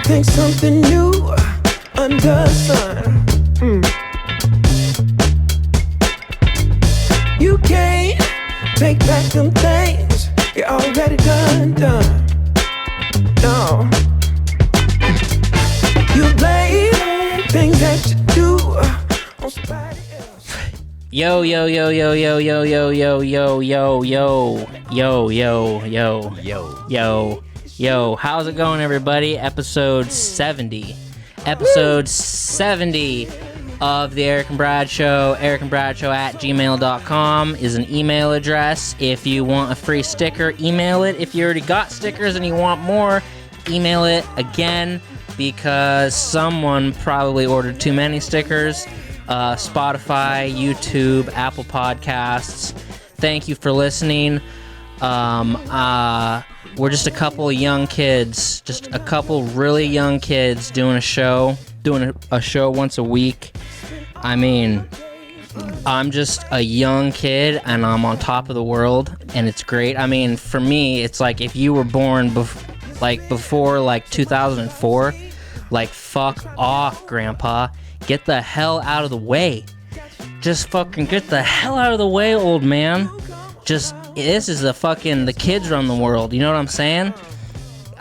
think something new under the sun. You can't take back them things you already done. No. You blame things that you do on somebody else. Yo, yo, yo, yo, yo, yo, yo, yo, yo, yo, yo, yo, yo, yo, yo, yo. How's it going, everybody? Episode 70 of the Erick and Brad Show. erickandbradshow@gmail.com is an email address. If you want a free sticker, email it. If you already got stickers and you want more, email it again, because someone probably ordered too many stickers. Spotify, YouTube, Apple Podcasts. Thank you for listening. We're just a couple of young kids, just a couple really young kids doing a show once a week. I mean, I'm just a young kid and I'm on top of the world, and it's great. I mean, for me, it's like if you were born before 2004, like, fuck off, Grandpa. Get the hell out of the way. Just fucking get the hell out of the way, old man. This is the kids run the world, you know what I'm saying?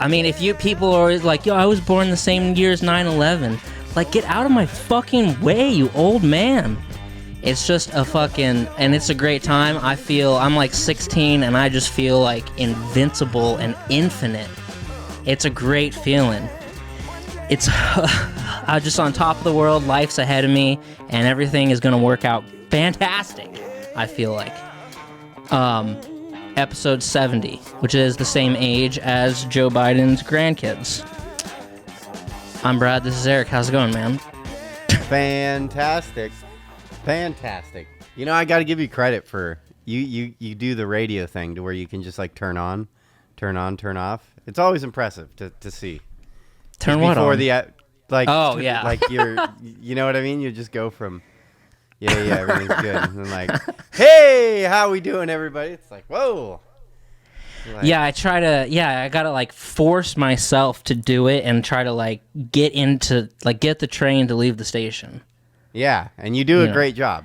I mean, if you people are always like, yo, I was born the same year as 9/11. Like, get out of my fucking way, you old man. It's just and it's a great time. I'm like 16 and I just feel like invincible and infinite. It's a great feeling. It's I'm just on top of the world, life's ahead of me, and everything is going to work out fantastic, I feel like. Episode 70, which is the same age as Joe Biden's grandkids. I'm Brad, this is Erick. How's it going, man? Fantastic. You know, I got to give you credit for, you do the radio thing to where you can just like turn on, turn off. It's always impressive to see. Turn what on? Yeah. Like you know what I mean? You just go from, yeah, everything's good. And then like, hey, how we doing, everybody? It's like, whoa. Like, I gotta like force myself to do it and try to like get the train to leave the station. Yeah, and you do a great job.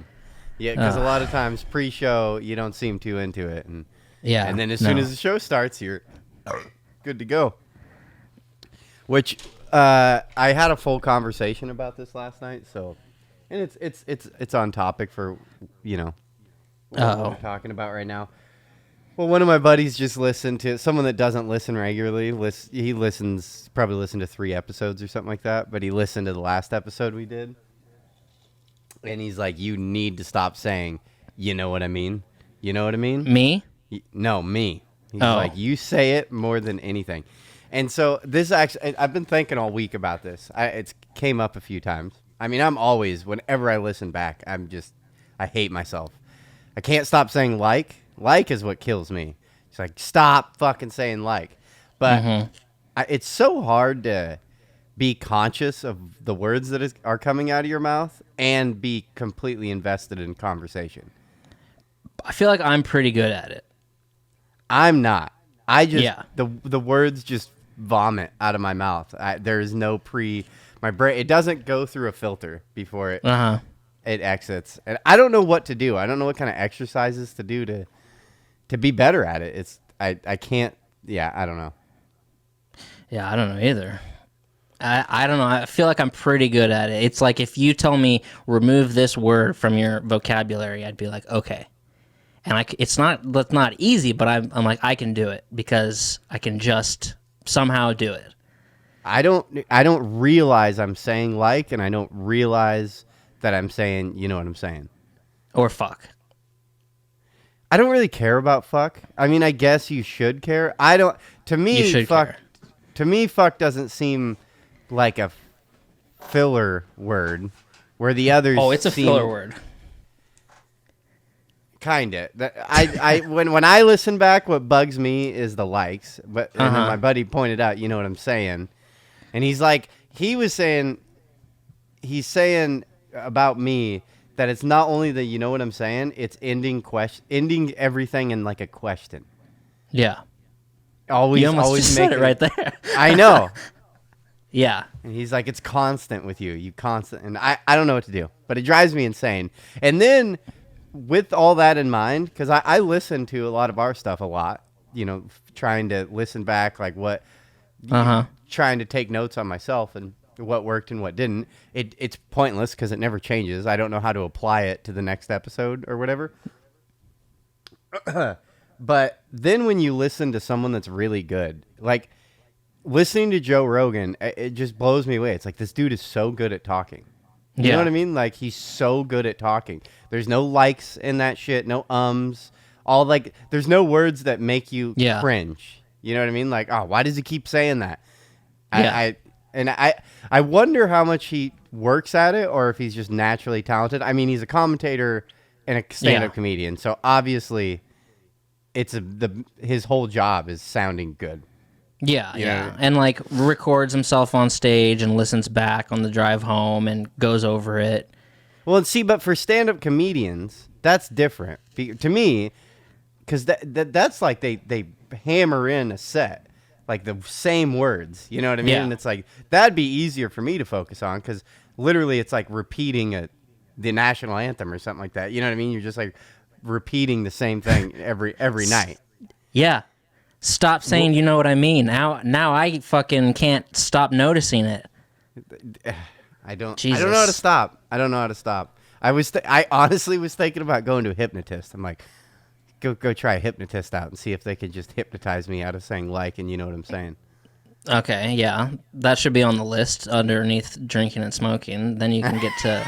Yeah, because a lot of times pre-show, you don't seem too into it. And then as soon as the show starts, you're good to go. Which I had a full conversation about this last night, and it's on topic for what we're talking about right now. Well, one of my buddies just listened to someone that doesn't listen regularly. He probably listened to 3 episodes or something like that, but he listened to the last episode we did, and he's like, "You need to stop saying, you know what I mean? You know what I mean?" Me? No, me. He's like, "You say it more than anything." And so this actually, I've been thinking all week about this. It's came up a few times. I mean, I'm always, whenever I listen back, I hate myself. I can't stop saying like. Like is what kills me. It's like, stop fucking saying like. But it's so hard to be conscious of the words that are coming out of your mouth and be completely invested in conversation. I feel like I'm pretty good at it. I'm not. The words just vomit out of my mouth. There is no my brain, it doesn't go through a filter before it exits, and I don't know what to do. I don't know what kind of exercises to do to be better at it. I can't. I don't know. Yeah, I don't know either. I don't know. I feel like I'm pretty good at it. It's like if you tell me remove this word from your vocabulary, I'd be like, okay. And that's not easy, but I'm like, I can do it because I can just somehow do it. I don't realize I'm saying like, and I don't realize that I'm saying, you know what I'm saying. Or fuck. I don't really care about fuck. I mean, I guess you should care. To me, fuck doesn't seem like a filler word where the others it's a filler word. Kinda. When I listen back, what bugs me is the likes. But and then my buddy pointed out, you know what I'm saying, and he's like, he's saying about me that it's not only the you know what I'm saying, it's ending everything in like a question. Yeah. Always just make said it right there. I know. Yeah. And he's like, it's constant with you. You constant. And I don't know what to do, but it drives me insane. And then with all that in mind, because I listen to a lot of our stuff a lot, you know, trying to listen back, like what, trying to take notes on myself and what worked and what didn't. It's pointless because it never changes. I don't know how to apply it to the next episode or whatever. But then when you listen to someone that's really good, like listening to Joe Rogan, it just blows me away. It's like, this dude is so good at talking. You know what I mean? Like, he's so good at talking. There's no likes in that shit, no all like, there's no words that make you cringe. You know what I mean? Like, oh, why does he keep saying that? I wonder how much he works at it, or if he's just naturally talented. I mean, he's a commentator and a stand-up comedian, so obviously his whole job is sounding good. Yeah. And like records himself on stage and listens back on the drive home and goes over it. Well, see, but for stand-up comedians, that's different to me, because that's like they hammer in a set, like the same words. You know what I mean? And it's like, that'd be easier for me to focus on, because literally it's like repeating the national anthem or something like that. You know what I mean? You're just like repeating the same thing every night. Yeah. Stop saying, you know what I mean. Now I fucking can't stop noticing it. I don't know how to stop. I honestly was thinking about going to a hypnotist. I'm like, go try a hypnotist out and see if they can just hypnotize me out of saying like, and you know what I'm saying. Okay, yeah. That should be on the list underneath drinking and smoking. Then you can get to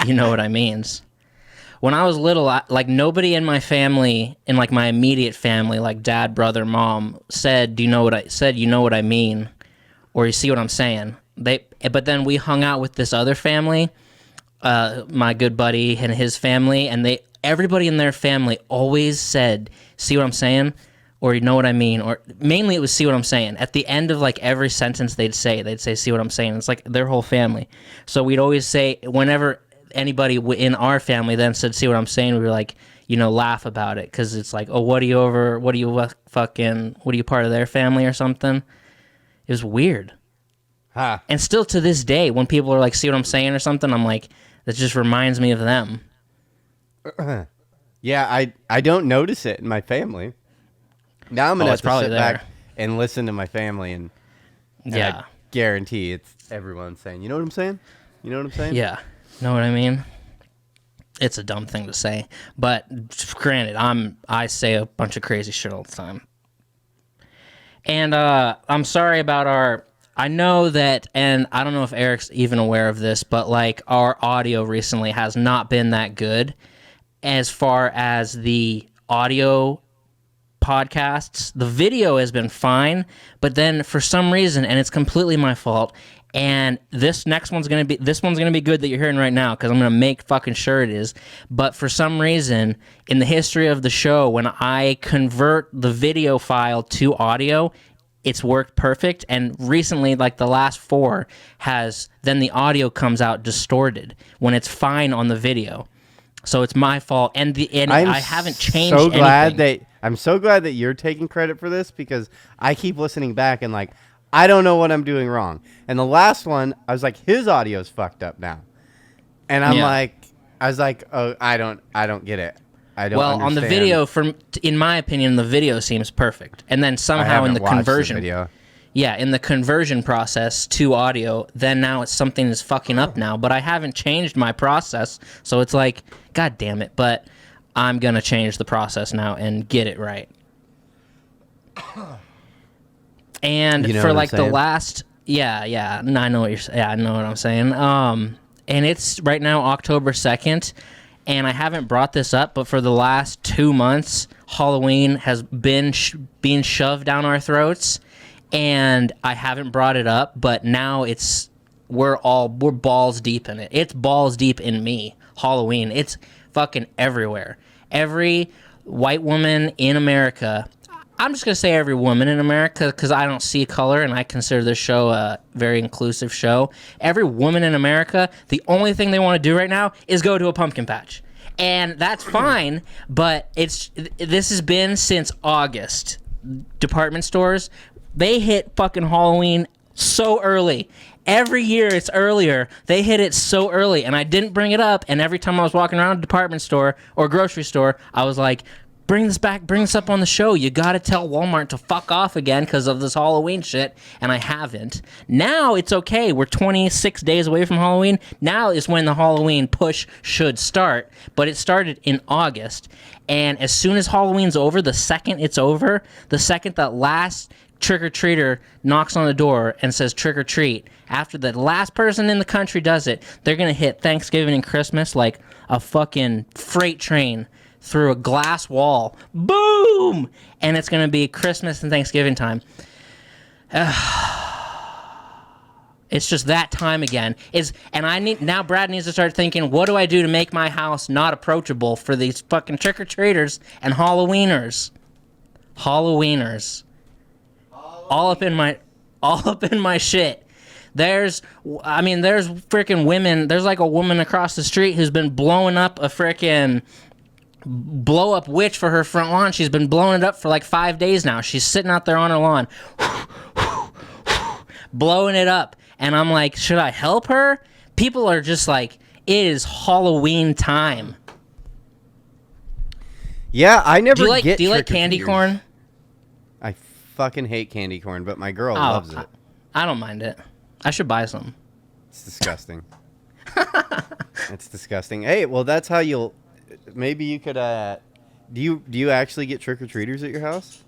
you know what I means. When I was little, like nobody in my family, in like my immediate family, like dad, brother, mom, said, you know what I mean, or you see what I'm saying. But then we hung out with this other family, my good buddy and his family, and everybody in their family always said, see what I'm saying, or you know what I mean, or mainly it was see what I'm saying. At the end of like every sentence they'd say, see what I'm saying. It's like their whole family. So we'd always say, whenever anybody in our family then said, see what I'm saying, we were like, you know, laugh about it, because it's like, oh, what are you part of their family or something? It was weird. And still to this day, when people are like, see what I'm saying or something, I'm like, that just reminds me of them. Yeah, I don't notice it in my family. Now I'm gonna have to sit back and listen to my family, and I guarantee it's everyone saying, you know what I'm saying? You know what I'm saying? Yeah. Know what I mean? It's a dumb thing to say, but granted, I say a bunch of crazy shit all the time. And I'm sorry about I know that, and I don't know if Eric's even aware of this, but like our audio recently has not been that good as far as the audio podcasts. The video has been fine, but then for some reason, and it's completely my fault, and this one's gonna be good that you're hearing right now, because I'm gonna make fucking sure it is. But for some reason, in the history of the show, when I convert the video file to audio, it's worked perfect. And recently, like the last 4, then the audio comes out distorted when it's fine on the video. So it's my fault, and I haven't changed anything. I'm so glad that you're taking credit for this, because I keep listening back and like, I don't know what I'm doing wrong. And the last one, I was like, his audio's fucked up now. And I was like, oh, I don't get it. I don't understand. On the video, in my opinion, the video seems perfect. And then somehow in the conversion, in the conversion process to audio, then now it's something that's fucking up now. But I haven't changed my process, so it's like, god damn it. But I'm gonna change the process now and get it right. And for like the last, I know what you're saying. Yeah, I know what I'm saying. And it's right now October 2nd, and I haven't brought this up, but for the last 2 months, Halloween has been being shoved down our throats, and I haven't brought it up, but now we're balls deep in it. It's balls deep in me. Halloween, it's fucking everywhere. Every white woman in America. I'm just going to say every woman in America, because I don't see color, and I consider this show a very inclusive show. Every woman in America, the only thing they want to do right now is go to a pumpkin patch. And that's fine, but this has been since August. Department stores, they hit fucking Halloween So early. Every year it's earlier. They hit it so early, and I didn't bring it up. And every time I was walking around a department store or grocery store, I was like, bring this back, bring this up on the show. You got to tell Walmart to fuck off again because of this Halloween shit, and I haven't. Now it's okay. We're 26 days away from Halloween. Now is when the Halloween push should start, but it started in August. And as soon as Halloween's over, the second it's over, the second that last trick-or-treater knocks on the door and says trick-or-treat, after the last person in the country does it, they're going to hit Thanksgiving and Christmas like a fucking freight train through a glass wall. Boom! And it's going to be Christmas and Thanksgiving time. It's just that time again. Brad needs to start thinking, what do I do to make my house not approachable for these fucking trick-or-treaters and Halloweeners? All up in my shit. There's freaking women. There's like a woman across the street who's been blowing up a freaking blow-up witch for her front lawn. She's been blowing it up for like 5 days now. She's sitting out there on her lawn, blowing it up. And I'm like, should I help her? People are just like, it is Halloween time. Yeah, I never do you like candy corn? I fucking hate candy corn, but my girl loves it. I don't mind it. I should buy some. It's disgusting. It's disgusting. Hey, well, that's how you'll... Maybe you could... Do you actually get trick-or-treaters at your house?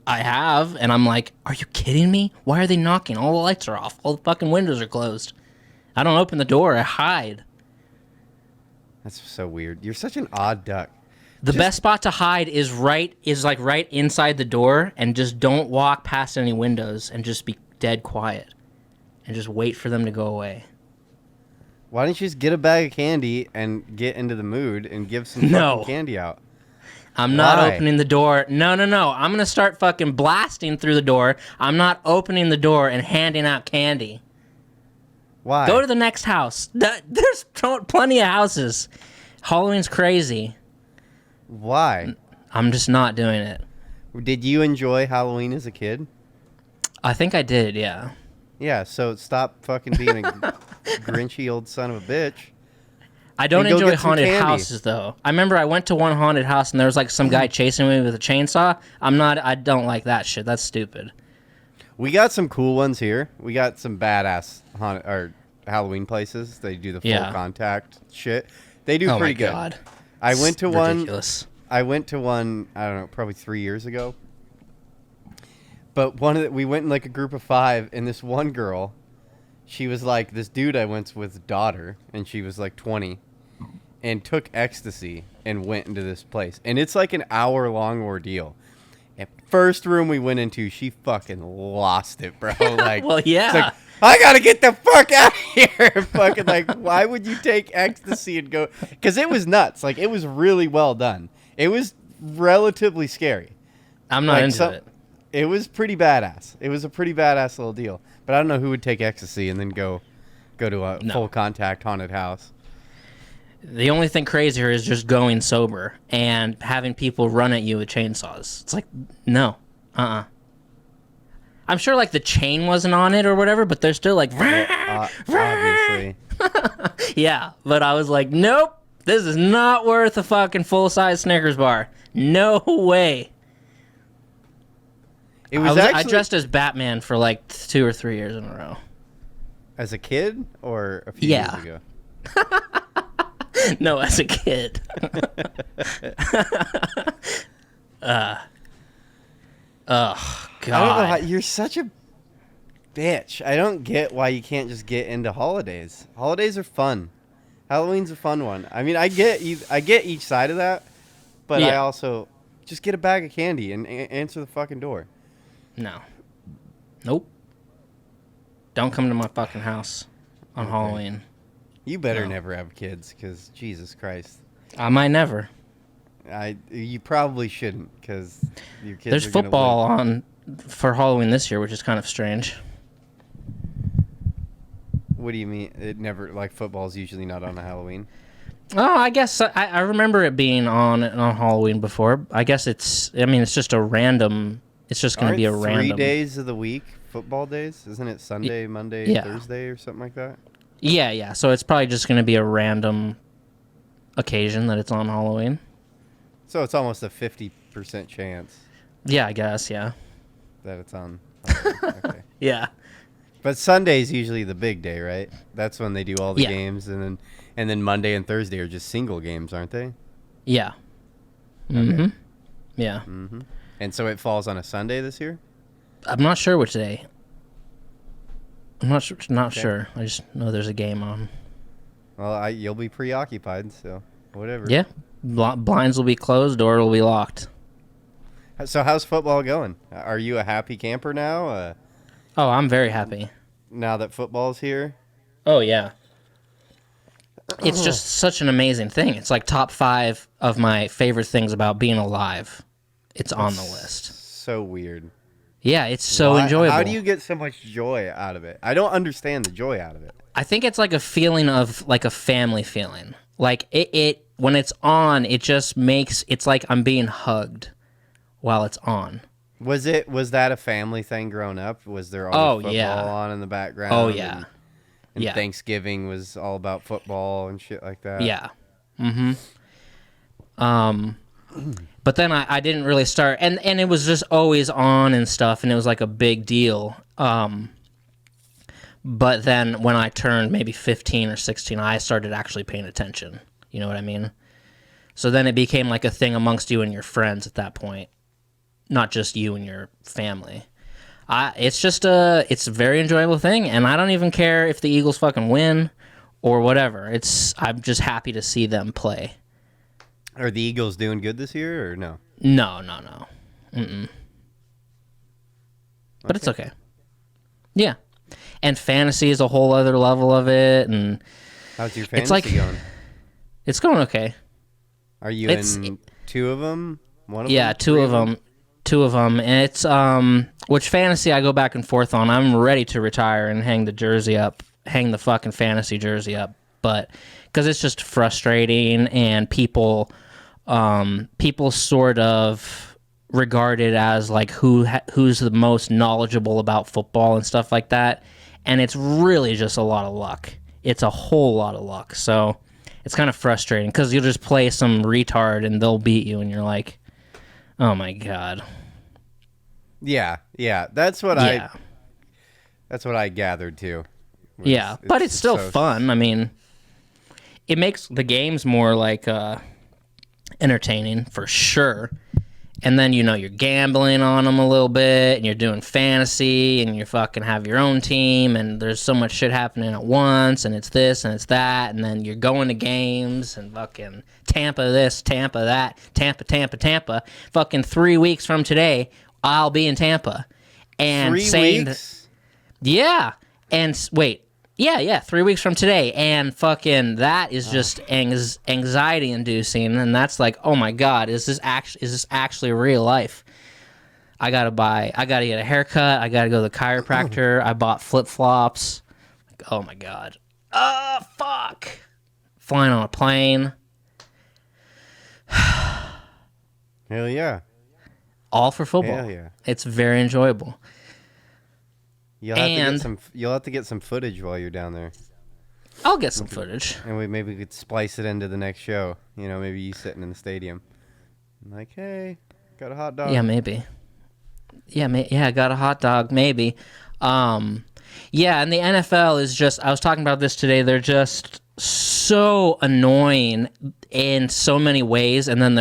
I have, and I'm like, are you kidding me? Why are they knocking? All the lights are off. All the fucking windows are closed. I don't open the door. I hide. That's so weird. You're such an odd duck. The best spot to hide is right inside the door, and just don't walk past any windows, and just be dead quiet, and just wait for them to go away. Why don't you just get a bag of candy and get into the mood and give some fucking candy out? I'm not opening the door. No. I'm going to start fucking blasting through the door. I'm not opening the door and handing out candy. Why? Go to the next house. There's plenty of houses. Halloween's crazy. Why? I'm just not doing it. Did you enjoy Halloween as a kid? I think I did, yeah. Yeah, so stop fucking being a grinchy old son of a bitch. I don't enjoy haunted houses, though. I remember I went to one haunted house, and there was like some guy chasing me with a chainsaw. I don't like that shit. That's stupid. We got some cool ones here. We got some badass Halloween places. They do the full contact shit. They do pretty good. Oh my God. I went to one, I don't know, probably 3 years ago. But we went in like a group of 5, and this one girl, she was like this dude I went with daughter, and she was like 20, and took ecstasy and went into this place. And it's like an hour-long ordeal. And first room we went into, she fucking lost it, bro. Like, well, yeah. It's like, I gotta get the fuck out of here. Fucking like, why would you take ecstasy and go? Because it was nuts. Like, it was really well done. It was relatively scary. I'm not into it. It was pretty badass. It was a pretty badass little deal. But I don't know who would take ecstasy and then go to a full contact haunted house. The only thing crazier is just going sober and having people run at you with chainsaws. It's like, no. I'm sure like the chain wasn't on it or whatever, but they're still like, obviously. Yeah, but I was like, nope, this is not worth a fucking full-size Snickers bar. No way. I dressed as Batman for like 2 or 3 years in a row. As a kid or a few years ago? No, as a kid. Oh, God. I don't know you're such a bitch. I don't get why you can't just get into holidays. Holidays are fun. Halloween's a fun one. I mean, I get each side of that, but I also just get a bag of candy and answer the fucking door. No. Nope. Don't come to my fucking house on Halloween. You better never have kids, because Jesus Christ. I might never. You probably shouldn't, because your kids There's football on for Halloween this year, which is kind of strange. What do you mean? It never, like, football's usually not on a Halloween? Oh, I guess I remember it being on Halloween before. I guess it's just a random... It's just going to be a random... 3 days of the week football days? Isn't it Sunday, Monday, Thursday, or something like that? Yeah. So it's probably just going to be a random occasion that it's on Halloween. So it's almost a 50% chance. Yeah, I guess, yeah. That it's on Halloween. Okay. Yeah. But Sunday's usually the big day, right? That's when they do all the games, and then Monday and Thursday are just single games, aren't they? Yeah. Mm-hmm. Okay. Yeah. Mm-hmm. And so it falls on a Sunday this year? I'm not sure which day. I'm not sure. I just know there's a game on. Well, you'll be preoccupied, so whatever. Yeah. Blinds will be closed, door will be locked. So how's football going? Are you a happy camper now? Oh, I'm very happy. Now that football's here? Oh, yeah. It's just such an amazing thing. It's like top 5 of my favorite things about being alive. It's on the list. So weird. Yeah, it's so enjoyable. How do you get so much joy out of it? I don't understand the joy out of it. I think it's like a feeling of like a family feeling. Like it when it's on, it just makes it's like I'm being hugged while it's on. Was that a family thing growing up? Was there always football on in the background? Oh yeah. And Thanksgiving was all about football and shit like that. Yeah. Mm-hmm. But then I didn't really start, and it was just always on and stuff, and it was like a big deal. But then when I turned maybe 15 or 16, I started actually paying attention. You know what I mean? So then it became like a thing amongst you and your friends at that point, not just you and your family. It's just it's a very enjoyable thing, and I don't even care if the Eagles fucking win or whatever. I'm just happy to see them play. Are the Eagles doing good this year or no? No. Mm-mm. But it's okay. Yeah. And fantasy is a whole other level of it. And how's your fantasy going? It's going okay. Are you in 2 of them? One of them? Yeah, 2 of them. 2 of them. And it's which fantasy I go back and forth on. I'm ready to retire and hang the fucking fantasy jersey up. But because it's just frustrating, and people sort of regard it as like who's the most knowledgeable about football and stuff like that, and it's really just a lot of luck. It's a whole lot of luck. So it's kind of frustrating because you'll just play some retard and they'll beat you, and you're like, oh my god. Yeah. That's what I gathered too. But it's still fun. I mean, it makes the games more like entertaining for sure. And then, you're gambling on them a little bit, and you're doing fantasy, and you fucking have your own team, and there's so much shit happening at once, and it's this, and it's that, and then you're going to games, and fucking Tampa this, Tampa that, Tampa. Fucking 3 weeks from today, I'll be in Tampa. And 3 weeks? Yeah. And wait. Yeah, 3 weeks from today, and fucking that is just anxiety inducing, and that's like, oh my god, is this actually real life? I gotta get a haircut, I gotta go to the chiropractor, I bought flip-flops. Like, oh my god. Fuck. Flying on a plane. Hell yeah. All for football. Hell yeah. It's very enjoyable. You'll have to get some footage while you're down there. I'll get some footage. And maybe we could splice it into the next show. Maybe you sitting in the stadium. Like, hey, got a hot dog. Yeah, maybe. Yeah, got a hot dog, maybe. And the NFL is just, I was talking about this today, they're just so annoying in so many ways, and then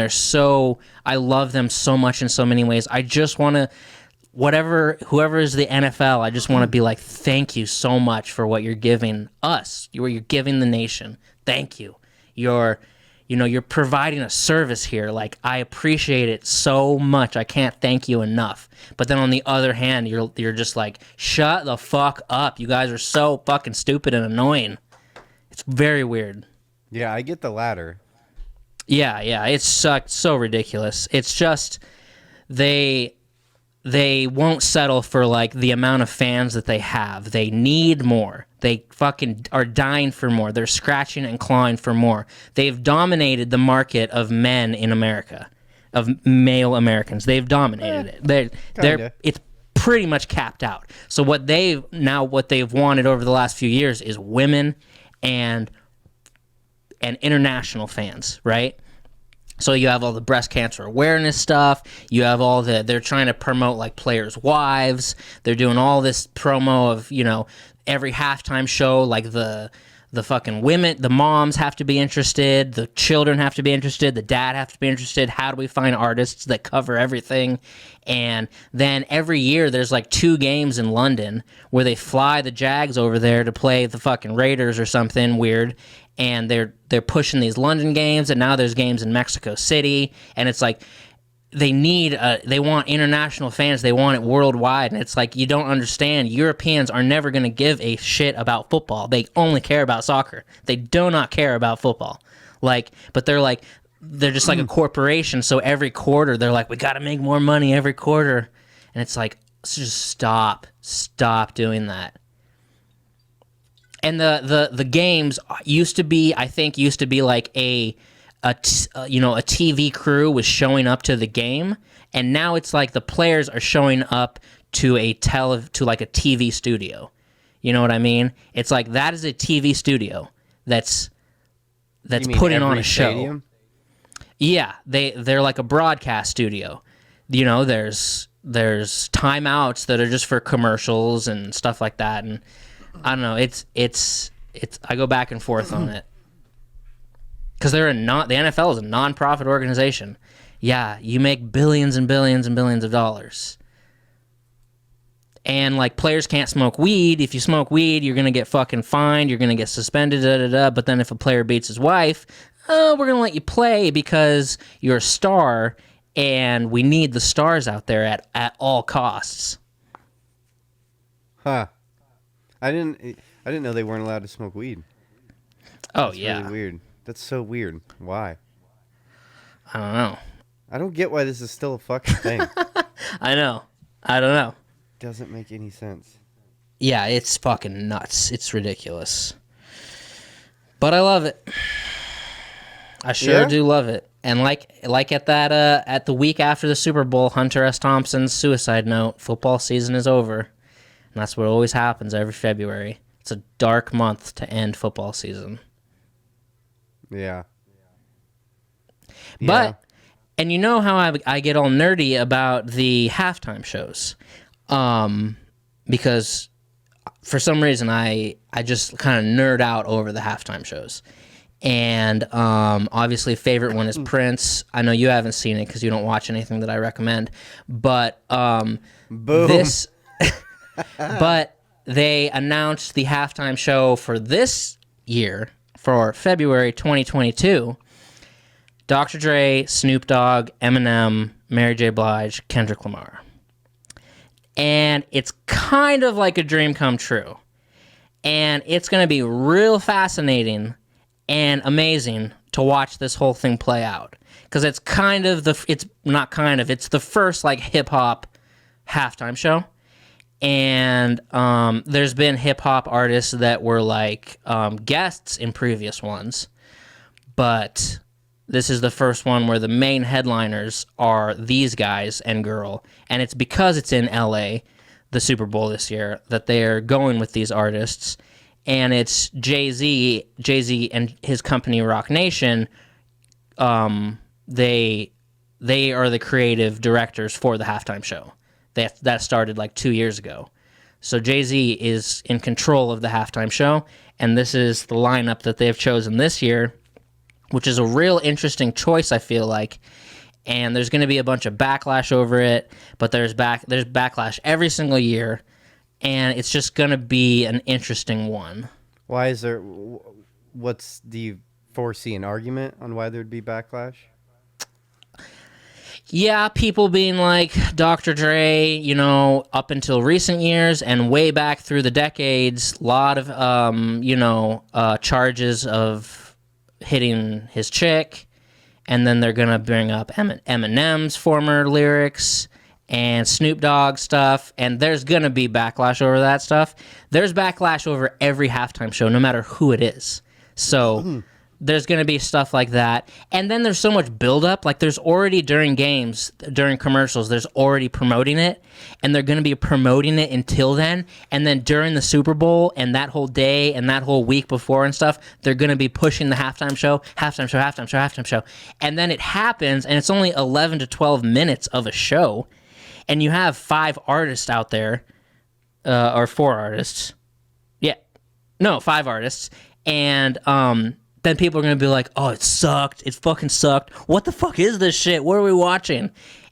I love them so much in so many ways. I just want to, whoever is the NFL, I just want to be like, thank you so much for what you're giving us. You're giving the nation. Thank you. You're providing a service here. Like, I appreciate it so much. I can't thank you enough. But then on the other hand, you're just like, shut the fuck up. You guys are so fucking stupid and annoying. It's very weird. Yeah, I get the latter. Yeah, it's so ridiculous. It's just they won't settle for like the amount of fans that they have. They need more. They fucking are dying for more. They're scratching and clawing for more. They've dominated the market of men in America, of male Americans. They've dominated it. It's pretty much capped out. So what they've wanted over the last few years is women and international fans, right? So you have all the breast cancer awareness stuff. You have they're trying to promote like players' wives. They're doing all this promo of, every halftime show, like the fucking women, the moms have to be interested, the children have to be interested, the dad have to be interested. How do we find artists that cover everything? And then every year there's like 2 games in London where they fly the Jags over there to play the fucking Raiders or something weird. And they're pushing these London games, and now there's games in Mexico City, and it's like they want international fans, they want it worldwide, and it's like, you don't understand. Europeans are never going to give a shit about football. They only care about soccer. They do not care about football. But they're just like a corporation, so every quarter they're like, we got to make more money every quarter, and it's like, just stop doing that. And the games used to be like a TV crew was showing up to the game, and now it's like the players are showing up to like a TV studio. You know what I mean? It's like that is a TV studio that's putting on a show. Stadium? Yeah, they're like a broadcast studio. There's timeouts that are just for commercials and stuff like that, and I don't know. It's I go back and forth on it because the NFL is a non-profit organization. Yeah, you make billions and billions and billions of dollars, and like players can't smoke weed. If you smoke weed, you're gonna get fucking fined. You're gonna get suspended. But then if a player beats his wife, we're gonna let you play because you're a star, and we need the stars out there at all costs. Huh. I didn't know they weren't allowed to smoke weed. Oh, That's yeah. really weird. That's so weird. Why? I don't know. I don't get why this is still a fucking thing. I know. I don't know. Doesn't make any sense. Yeah, it's fucking nuts. It's ridiculous. But I love it. I sure do love it. And like at the week after the Super Bowl, Hunter S. Thompson's suicide note, football season is over. And that's what always happens every February. It's a dark month to end football season. Yeah. But, and you know how I get all nerdy about the halftime shows. Because for some reason I just kind of nerd out over the halftime shows. And obviously favorite one is Prince. I know you haven't seen it because you don't watch anything that I recommend. But Boom. But they announced the halftime show for this year, for February 2022. Dr. Dre, Snoop Dogg, Eminem, Mary J. Blige, Kendrick Lamar. And it's kind of like a dream come true. And it's going to be real fascinating and amazing to watch this whole thing play out. Because it's it's the first like hip-hop halftime show. And there's been hip-hop artists that were like guests in previous ones. But this is the first one where the main headliners are these guys and girl. And it's because it's in LA, the Super Bowl this year, that they're going with these artists. And it's Jay-Z and his company Rock Nation. They are the creative directors for the halftime show. That started like 2 years ago. So Jay-Z is in control of the halftime show, and this is the lineup that they've chosen this year, which is a real interesting choice, I feel like. And there's going to be a bunch of backlash over it, but there's backlash every single year, and it's just going to be an interesting one. Why is there... do you foresee an argument on why there'd be backlash? Yeah, people being like Dr. Dre, up until recent years and way back through the decades, a lot of, charges of hitting his chick. And then they're going to bring up Eminem's former lyrics and Snoop Dogg stuff. And there's going to be backlash over that stuff. There's backlash over every halftime show, no matter who it is. So there's going to be stuff like that. And then there's so much buildup. Like, there's already during games, during commercials, there's already promoting it. And they're going to be promoting it until then. And then during the Super Bowl and that whole day and that whole week before and stuff, they're going to be pushing the halftime show. And then it happens, and it's only 11 to 12 minutes of a show. And you have 5 artists out there, or 4 artists. Yeah. No, 5 artists. And, then people are going to be like, oh, it sucked. It fucking sucked. What the fuck is this shit? What are we watching?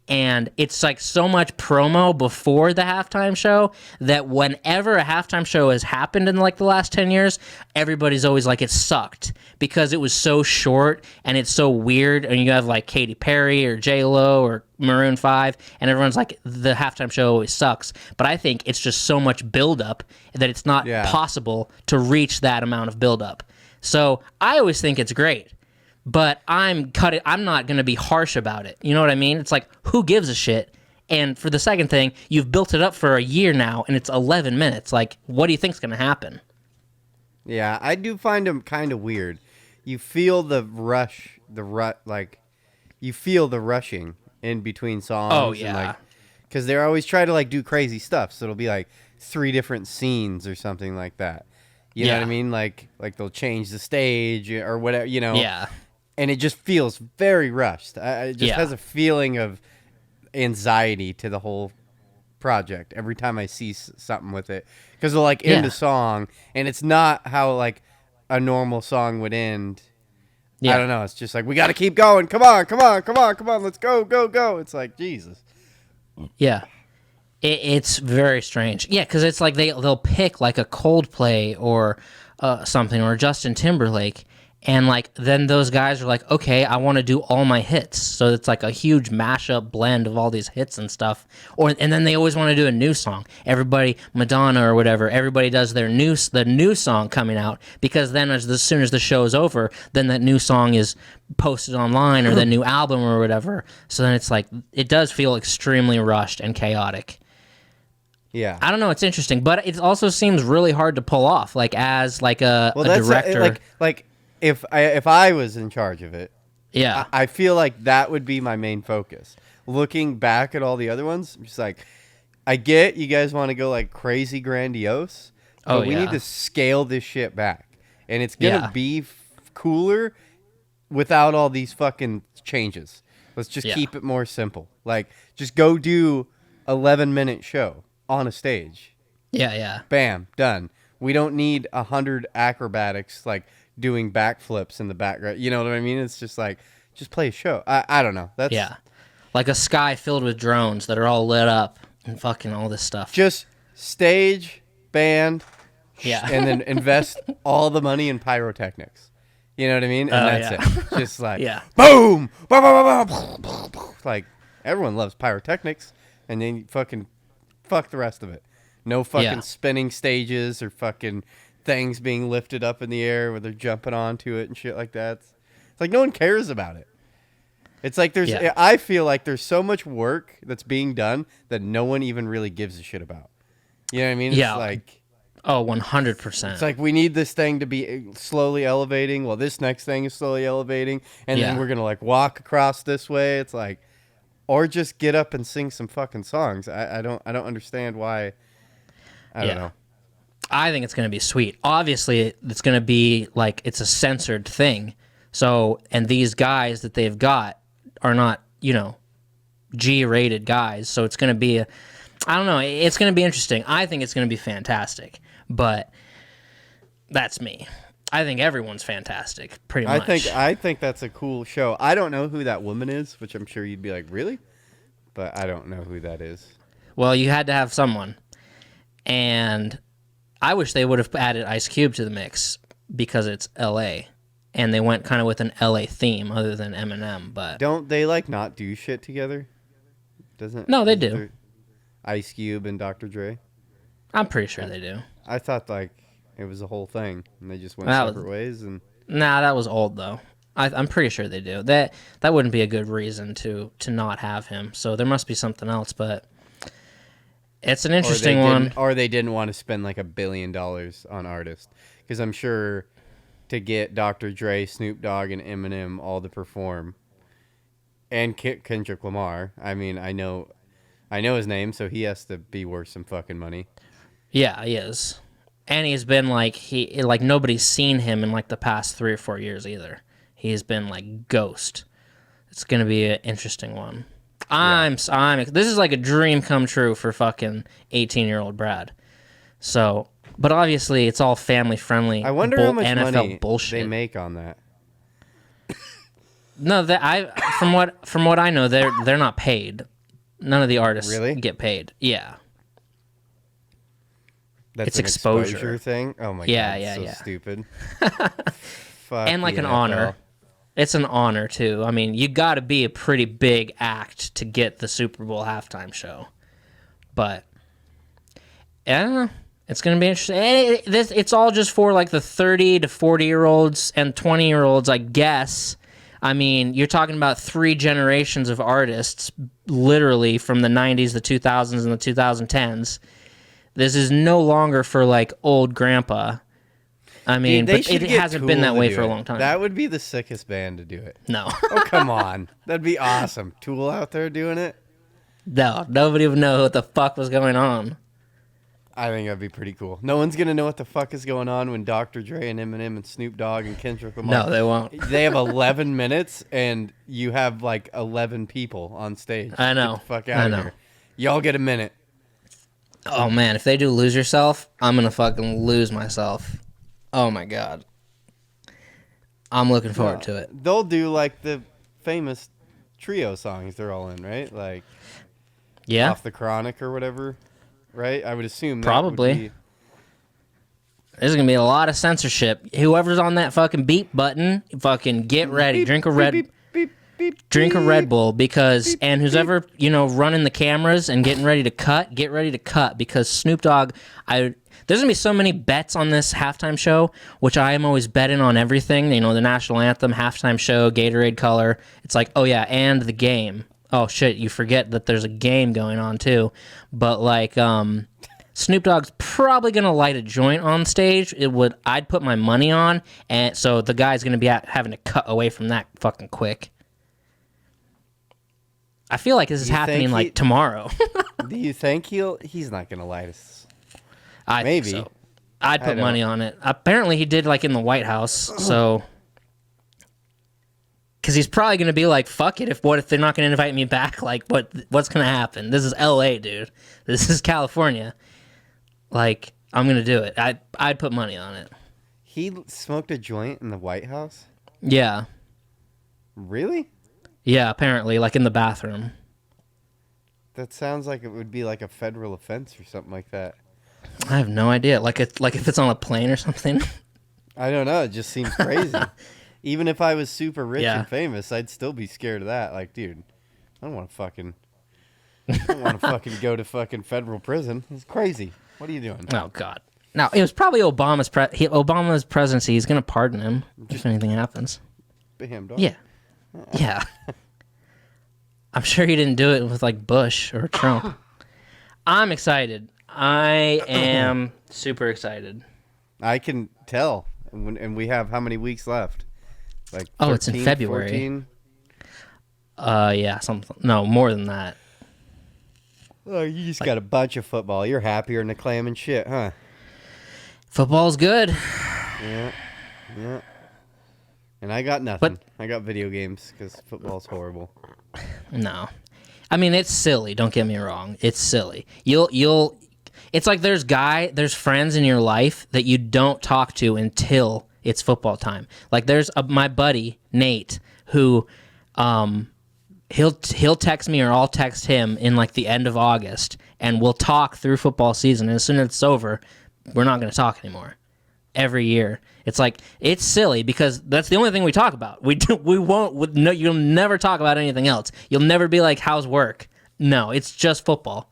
And it's like so much promo before the halftime show that whenever a halftime show has happened in like the last 10 years, everybody's always like, it sucked because it was so short and it's so weird. And you have like Katy Perry or J-Lo or Maroon 5, and everyone's like, the halftime show always sucks. But I think it's just so much buildup that it's not possible to reach that amount of buildup. So I always think it's great, but I'm not going to be harsh about it. You know what I mean? It's like, who gives a shit? And for the second thing, you've built it up for a year now, and it's 11 minutes. Like, what do you think's going to happen? Yeah, I do find them kind of weird. You feel the rush, like, you feel the rushing in between songs. Oh, yeah. And like, because they're always trying to, like, do crazy stuff. So it'll be, like, 3 different scenes or something like that. You know what I mean? Like they'll change the stage or whatever, you know? Yeah. And it just feels very rushed. It just has a feeling of anxiety to the whole project every time I see something with it. Because they'll, like, end a song, and it's not how, like, a normal song would end. I don't know. It's just like, we got to keep going. Come on. Let's go. It's like, Jesus. Yeah. It's very strange. Yeah, because it's like they'll pick like a Coldplay or something, or Justin Timberlake, and like then those guys are like, okay, I want to do all my hits. So it's like a huge mashup blend of all these hits and stuff. And then they always want to do a new song. Everybody, Madonna or whatever, everybody does the new song coming out, because then as soon as the show's over, then that new song is posted online, or the new album or whatever. So then it's like, it does feel extremely rushed and chaotic. Yeah, I don't know. It's interesting, but it also seems really hard to pull off. Like as like a director, like if I was in charge of it, yeah, I feel like that would be my main focus. Looking back at all the other ones, I'm just like, I get you guys want to go like crazy grandiose, but we need to scale this shit back, and it's gonna be cooler without all these fucking changes. Let's just keep it more simple. Like, just go do 11-minute show on a stage. Yeah. Bam, done. We don't need 100 acrobatics like doing backflips in the background. You know what I mean? It's just like, just play a show. I don't know. That's like a sky filled with drones that are all lit up and fucking all this stuff. Just stage, band, and then invest all the money in pyrotechnics. You know what I mean? And that's it. Just like, boom, boom, boom, boom, boom, boom. Like, everyone loves pyrotechnics, and then you fucking fuck the rest of it. No fucking spinning stages or fucking things being lifted up in the air where they're jumping onto it and shit like that. It's like, no one cares about it. It's like I feel like there's so much work that's being done that no one even really gives a shit about. You know what I mean? Yeah. It's like, oh, 100%. It's like, we need this thing to be slowly elevating. Well, this next thing is slowly elevating, and then we're gonna like walk across this way. It's like, or just get up and sing some fucking songs. I don't understand why. I don't know. I think it's going to be sweet. Obviously, it's going to be like, it's a censored thing. So, and these guys that they've got are not, G-rated guys. So it's going to be I don't know. It's going to be interesting. I think it's going to be fantastic. But that's me. I think everyone's fantastic, pretty much. I think that's a cool show. I don't know who that woman is, which I'm sure you'd be like, really? But I don't know who that is. Well, you had to have someone. And I wish they would have added Ice Cube to the mix, because it's L.A. And they went kind of with an L.A. theme other than Eminem. But don't they like not do shit together? No, they do. Ice Cube and Dr. Dre? I'm pretty sure they do. I thought like it was a whole thing, and they just went separate ways. And nah, that was old though. I'm pretty sure they do. That wouldn't be a good reason to not have him. So there must be something else. But it's an interesting one. Or they didn't want to spend like $1 billion on artists, because I'm sure to get Dr. Dre, Snoop Dogg, and Eminem all to perform, and Kendrick Lamar. I mean, I know his name, so he has to be worth some fucking money. Yeah, he is. And he's been like nobody's seen him in like the past 3 or 4 years either. He's been like ghost. It's gonna be an interesting one. This is like a dream come true for fucking 18-year-old Brad. So, but obviously it's all family friendly. I wonder how much NFL money bullshit they make on that. No, from what I know, they're not paid. None of the artists really get paid. Yeah. That's it's an exposure thing. Oh my god, yeah. Stupid. And like an honor. It's an honor too. I mean, you got to be a pretty big act to get the Super Bowl halftime show. But I don't know. It's gonna be interesting. It's all just for like the 30 to 40-year-olds and 20-year-olds, I guess. I mean, you're talking about 3 generations of artists, literally from the 90s, the 2000s, and the 2010s. This is no longer for, like, old grandpa. I mean, but it hasn't been that way for a long time. That would be the sickest band to do it. No. Oh, come on. That'd be awesome. Tool out there doing it? No, nobody would know what the fuck was going on. I think that'd be pretty cool. No one's going to know what the fuck is going on when Dr. Dre and Eminem and Snoop Dogg and Kendrick Lamar. No, they won't. They have 11 minutes, and you have, like, 11 people on stage. I know. Get the fuck out of here. Y'all get a minute. Oh, man, if they do Lose Yourself, I'm going to fucking lose myself. Oh, my God. I'm looking forward to it. They'll do, like, the famous trio songs they're all in, right? Like, Off the Chronic or whatever, right? I would assume that probably. Would be... There's going to be a lot of censorship. Whoever's on that fucking beep button, fucking get ready. Beep, drink a Red Bull because, and who's ever, running the cameras and getting ready to cut, get ready to cut because Snoop Dogg, there's going to be so many bets on this halftime show, which I am always betting on everything. The national anthem, halftime show, Gatorade color. It's like, oh yeah, and the game. Oh shit, you forget that there's a game going on too. But like, Snoop Dogg's probably going to light a joint on stage. I'd put my money on, and so the guy's going to be having to cut away from that fucking quick. I feel like this is happening like tomorrow. Do you think he's not going to light us? I Maybe. think so. I'd put money on it. Apparently he did like in the White House, so... Because he's probably going to be like, fuck it, what if they're not going to invite me back? Like, what's going to happen? This is L.A., dude. This is California. Like, I'm going to do it. I'd put money on it. He smoked a joint in the White House? Yeah. Really? Yeah, apparently, like in the bathroom. That sounds like it would be like a federal offense or something like that. I have no idea. Like if it's on a plane or something. I don't know. It just seems crazy. Even if I was super rich and famous, I'd still be scared of that. Like, dude, I don't want to fucking go to fucking federal prison. It's crazy. What are you doing? Oh God. Now it was probably Obama's presidency. He's gonna pardon him if anything happens. Him, dog. Yeah. Yeah. I'm sure he didn't do it with like Bush or Trump. I'm excited. I am super excited. I can tell. And we have how many weeks left? Like 13, it's in February. 14? Yeah, something. No, more than that. Oh, you just got a bunch of football. You're happier than a clam and shit, huh? Football's good. Yeah. And I got nothing. I got video games because football's horrible. No, I mean it's silly. Don't get me wrong. It's silly. It's like there's friends in your life that you don't talk to until it's football time. Like there's my buddy Nate who, he'll text me or I'll text him in like the end of August and we'll talk through football season. And as soon as it's over, we're not going to talk anymore. Every year, it's like it's silly because that's the only thing we talk about. You'll never talk about anything else. You'll never be like, "How's work?" No, it's just football.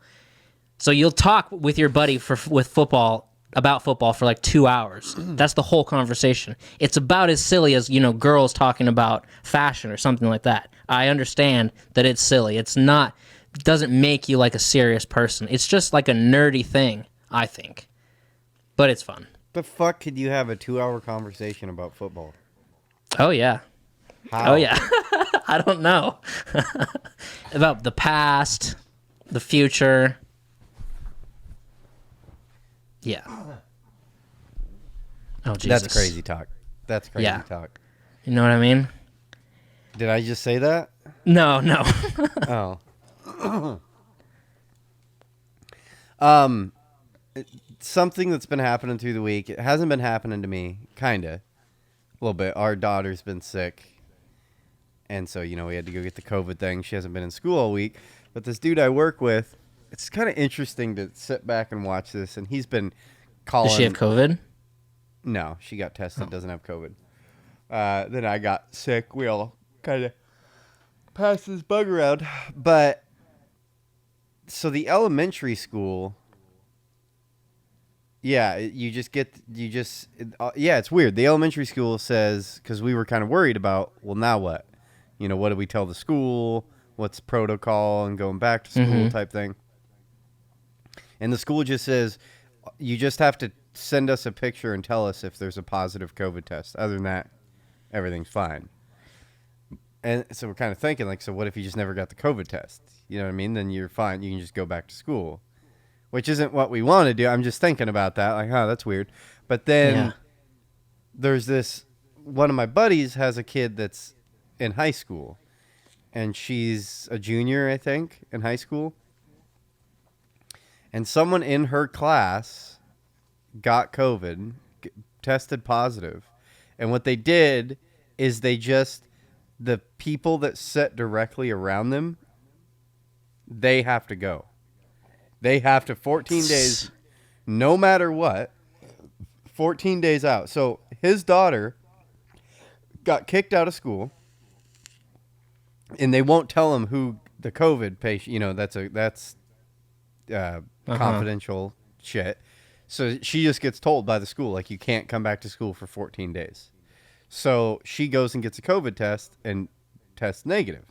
So you'll talk with your buddy about football for like 2 hours. That's the whole conversation. It's about as silly as girls talking about fashion or something like that. I understand that it's silly. It doesn't make you like a serious person. It's just like a nerdy thing, I think. But it's fun. The fuck could you have a 2-hour conversation about football? Oh, yeah. How? Oh, yeah. I don't know. About the past, the future. Yeah. Oh, Jesus. That's crazy talk. That's crazy talk. You know what I mean? Did I just say that? No. Oh. Something that's been happening through the week. It hasn't been happening to me, kinda, a little bit. Our daughter's been sick, and so we had to go get the COVID thing. She hasn't been in school all week. But this dude I work with, it's kind of interesting to sit back and watch this. And he's been calling. Does she have COVID? No, she got tested. Doesn't have COVID. Then I got sick. We all kind of passed this bug around. But so the elementary school. Yeah, it's weird. The elementary school says, because we were kind of worried about, well, now what? What do we tell the school? What's protocol and going back to school type thing? And the school just says, you just have to send us a picture and tell us if there's a positive COVID test. Other than that, everything's fine. And so we're kind of thinking, so what if you just never got the COVID test? You know what I mean? Then you're fine. You can just go back to school. Which isn't what we want to do. I'm just thinking about that. That's weird. But then there's this, one of my buddies has a kid that's in high school. And she's a junior, I think, in high school. And someone in her class got COVID, tested positive. And what they did is the people that sit directly around them, they have to go. They have to 14 days, no matter what, 14 days out. So his daughter got kicked out of school, and they won't tell him who the COVID patient. That's confidential shit. So she just gets told by the school, you can't come back to school for 14 days. So she goes and gets a COVID test and tests negative,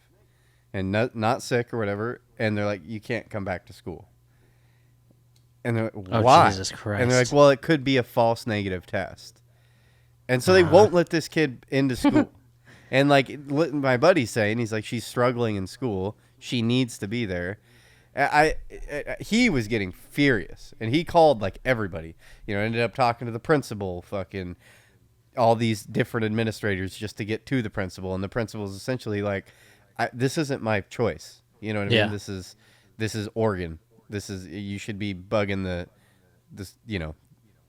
and not sick or whatever. And they're like, you can't come back to school. And they're like, why? Oh, Jesus Christ. And they're like, well, it could be a false negative test. And so they won't let this kid into school. And my buddy's saying, he's like, she's struggling in school. She needs to be there. He was getting furious. And he called everybody. Ended up talking to the principal, fucking all these different administrators just to get to the principal. And the principal's essentially like, this isn't my choice. You know what I mean? This is Oregon. You should be bugging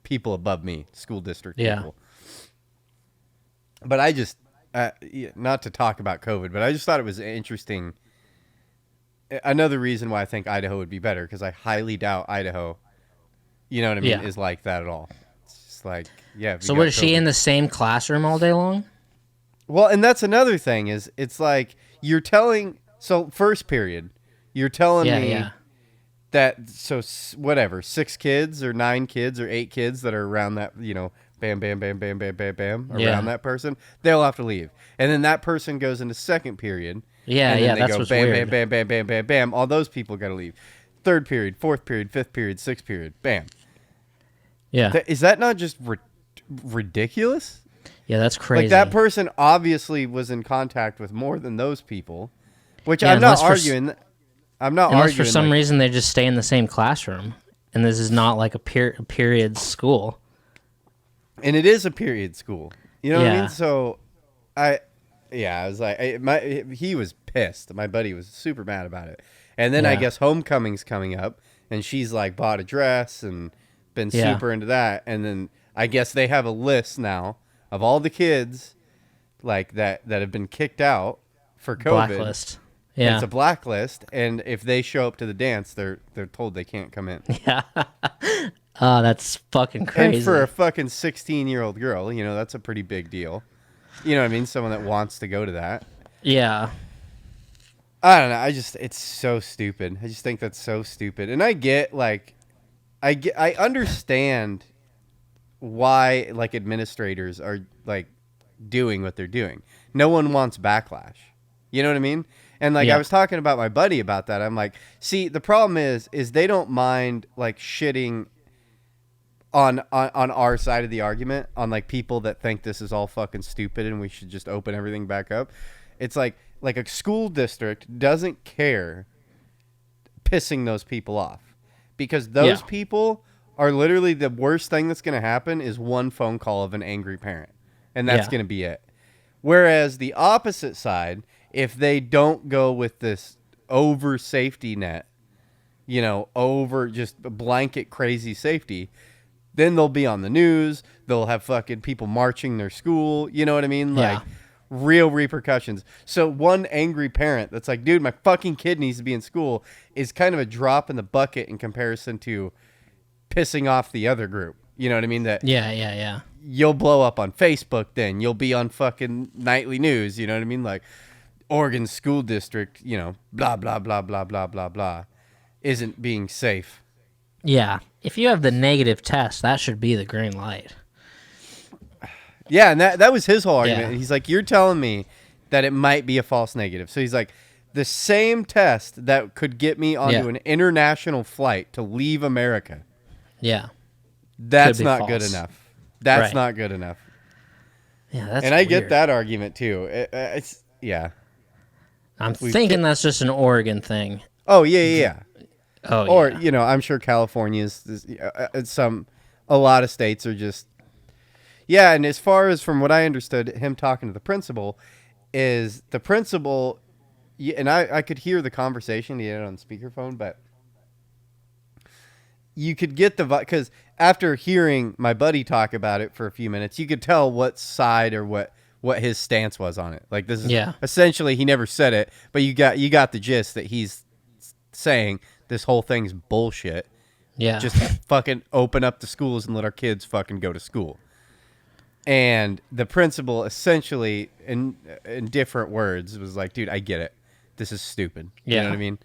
people above me, school district people. But I just, not to talk about COVID, but I just thought it was interesting. Another reason why I think Idaho would be better, because I highly doubt Idaho, you know what I mean, is like that at all. It's just So what, is she in the same classroom all day long? Well, and that's another thing is it's you're telling, so first period, you're telling me that, so whatever, 6 kids or 9 kids or 8 kids that are around that, bam, bam, bam, bam, bam, bam, bam, around that person, they'll have to leave. And then that person goes into second period. And then they go bam, weird. bam, bam, bam, bam, bam, bam. All those people got to leave. Third period, fourth period, fifth period, sixth period, bam. Yeah. Is that not just ridiculous? Yeah, that's crazy. That person obviously was in contact with more than those people, which I'm not arguing. Unless for some reason they just stay in the same classroom, and this is not a period school. And it is a period school. You know what I mean? So, I was like, he was pissed. My buddy was super mad about it. And then I guess homecoming's coming up, and she's bought a dress and been super into that. And then I guess they have a list now of all the kids that have been kicked out for COVID. Blacklist. Yeah. It's a blacklist, and if they show up to the dance, they're told they can't come in. Yeah. Oh, that's fucking crazy. And for a fucking 16-year-old girl, that's a pretty big deal. You know what I mean? Someone that wants to go to that. Yeah. I don't know. It's so stupid. I just think that's so stupid. And I understand why administrators are doing what they're doing. No one wants backlash. You know what I mean? And I was talking about my buddy about that. I'm like, see, the problem is they don't mind shitting on our side of the argument, on like people that think this is all fucking stupid and we should just open everything back up. It's like a school district doesn't care pissing those people off, because those people are literally the worst thing that's going to happen is one phone call of an angry parent, and that's going to be it. Whereas the opposite side, if they don't go with this over safety net, you know, over just blanket crazy safety, then they'll be on the news. They'll have fucking people marching their school. You know what I mean? Like real repercussions. So one angry parent that's like, dude, my fucking kid needs to be in school, is kind of a drop in the bucket in comparison to pissing off the other group. You know what I mean? That you'll blow up on Facebook, then you'll be on fucking nightly news. You know what I mean? Like Oregon school district, you know, blah, blah, blah, blah, blah, blah, blah, isn't being safe. Yeah. If you have the negative test, that should be the green light. Yeah, and that was his whole argument. Yeah. He's like, you're telling me that it might be a false negative. So he's like, the same test that could get me onto an international flight to leave America. Yeah. That's not false. Good enough. That's not good enough. Yeah, that's and I get that argument too. It's I'm thinking that's just an Oregon thing. Oh, yeah. Oh, or, you know, I'm sure California's, a lot of states are just, and as far as from what I understood, him talking to the principal, is the principal, and I could hear the conversation, he had it on speakerphone, but you could get the, because after hearing my buddy talk about it for a few minutes, you could tell what side or what his stance was on it. Like, this is essentially, he never said it, but you got the gist that he's saying this whole thing's bullshit. Yeah. Just fucking open up the schools and let our kids fucking go to school. And the principal essentially, in different words, was like, dude, I get it. This is stupid. You know what I mean?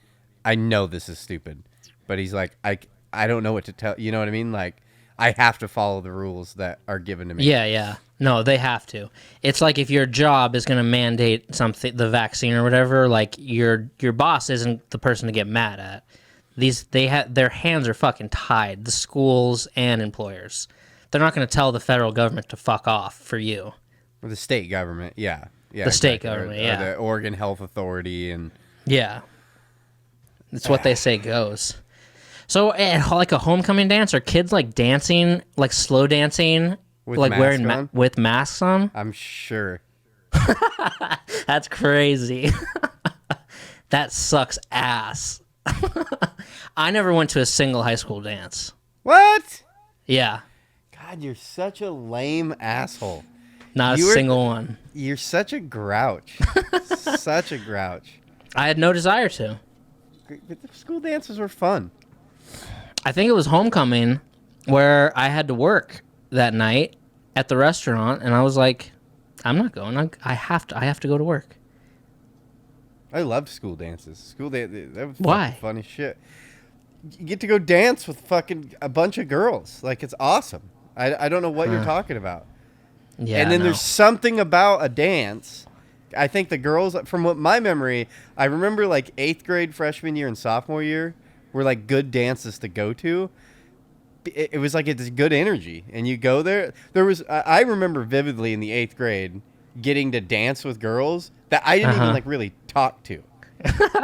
I know this is stupid. But he's like, I don't know what to tell. You know what I mean? Like, I have to follow the rules that are given to me. Yeah. No, they have to. It's like if your job is going to mandate something, the vaccine or whatever, like your boss isn't the person to get mad at. Their hands are fucking tied, the schools and employers. They're not going to tell the federal government to fuck off for you. Or the state government, yeah. The state government, or the Oregon Health Authority. And yeah. It's what they say goes. So, like a homecoming dance, are kids like dancing, like slow dancing, with like wearing with masks on? I'm sure. That's crazy. That sucks ass. I never went to a single high school dance. What? Yeah. God, you're such a lame asshole. Not a single one. You're such a grouch. Such a grouch. I had no desire to. But the school dances were fun. I think it was homecoming where I had to work that night at the restaurant, and I was like, I'm not going. I have to go to work. I loved school dances. That was funny shit. You get to go dance with fucking a bunch of girls. Like, it's awesome. I don't know what you're talking about. Yeah. And then there's something about a dance. I think the girls, from what my memory, I remember like 8th grade, freshman year, and sophomore year were like good dances to go to. It was like it's good energy, and you go there. I remember vividly in the 8th grade getting to dance with girls that I didn't even like really talk to.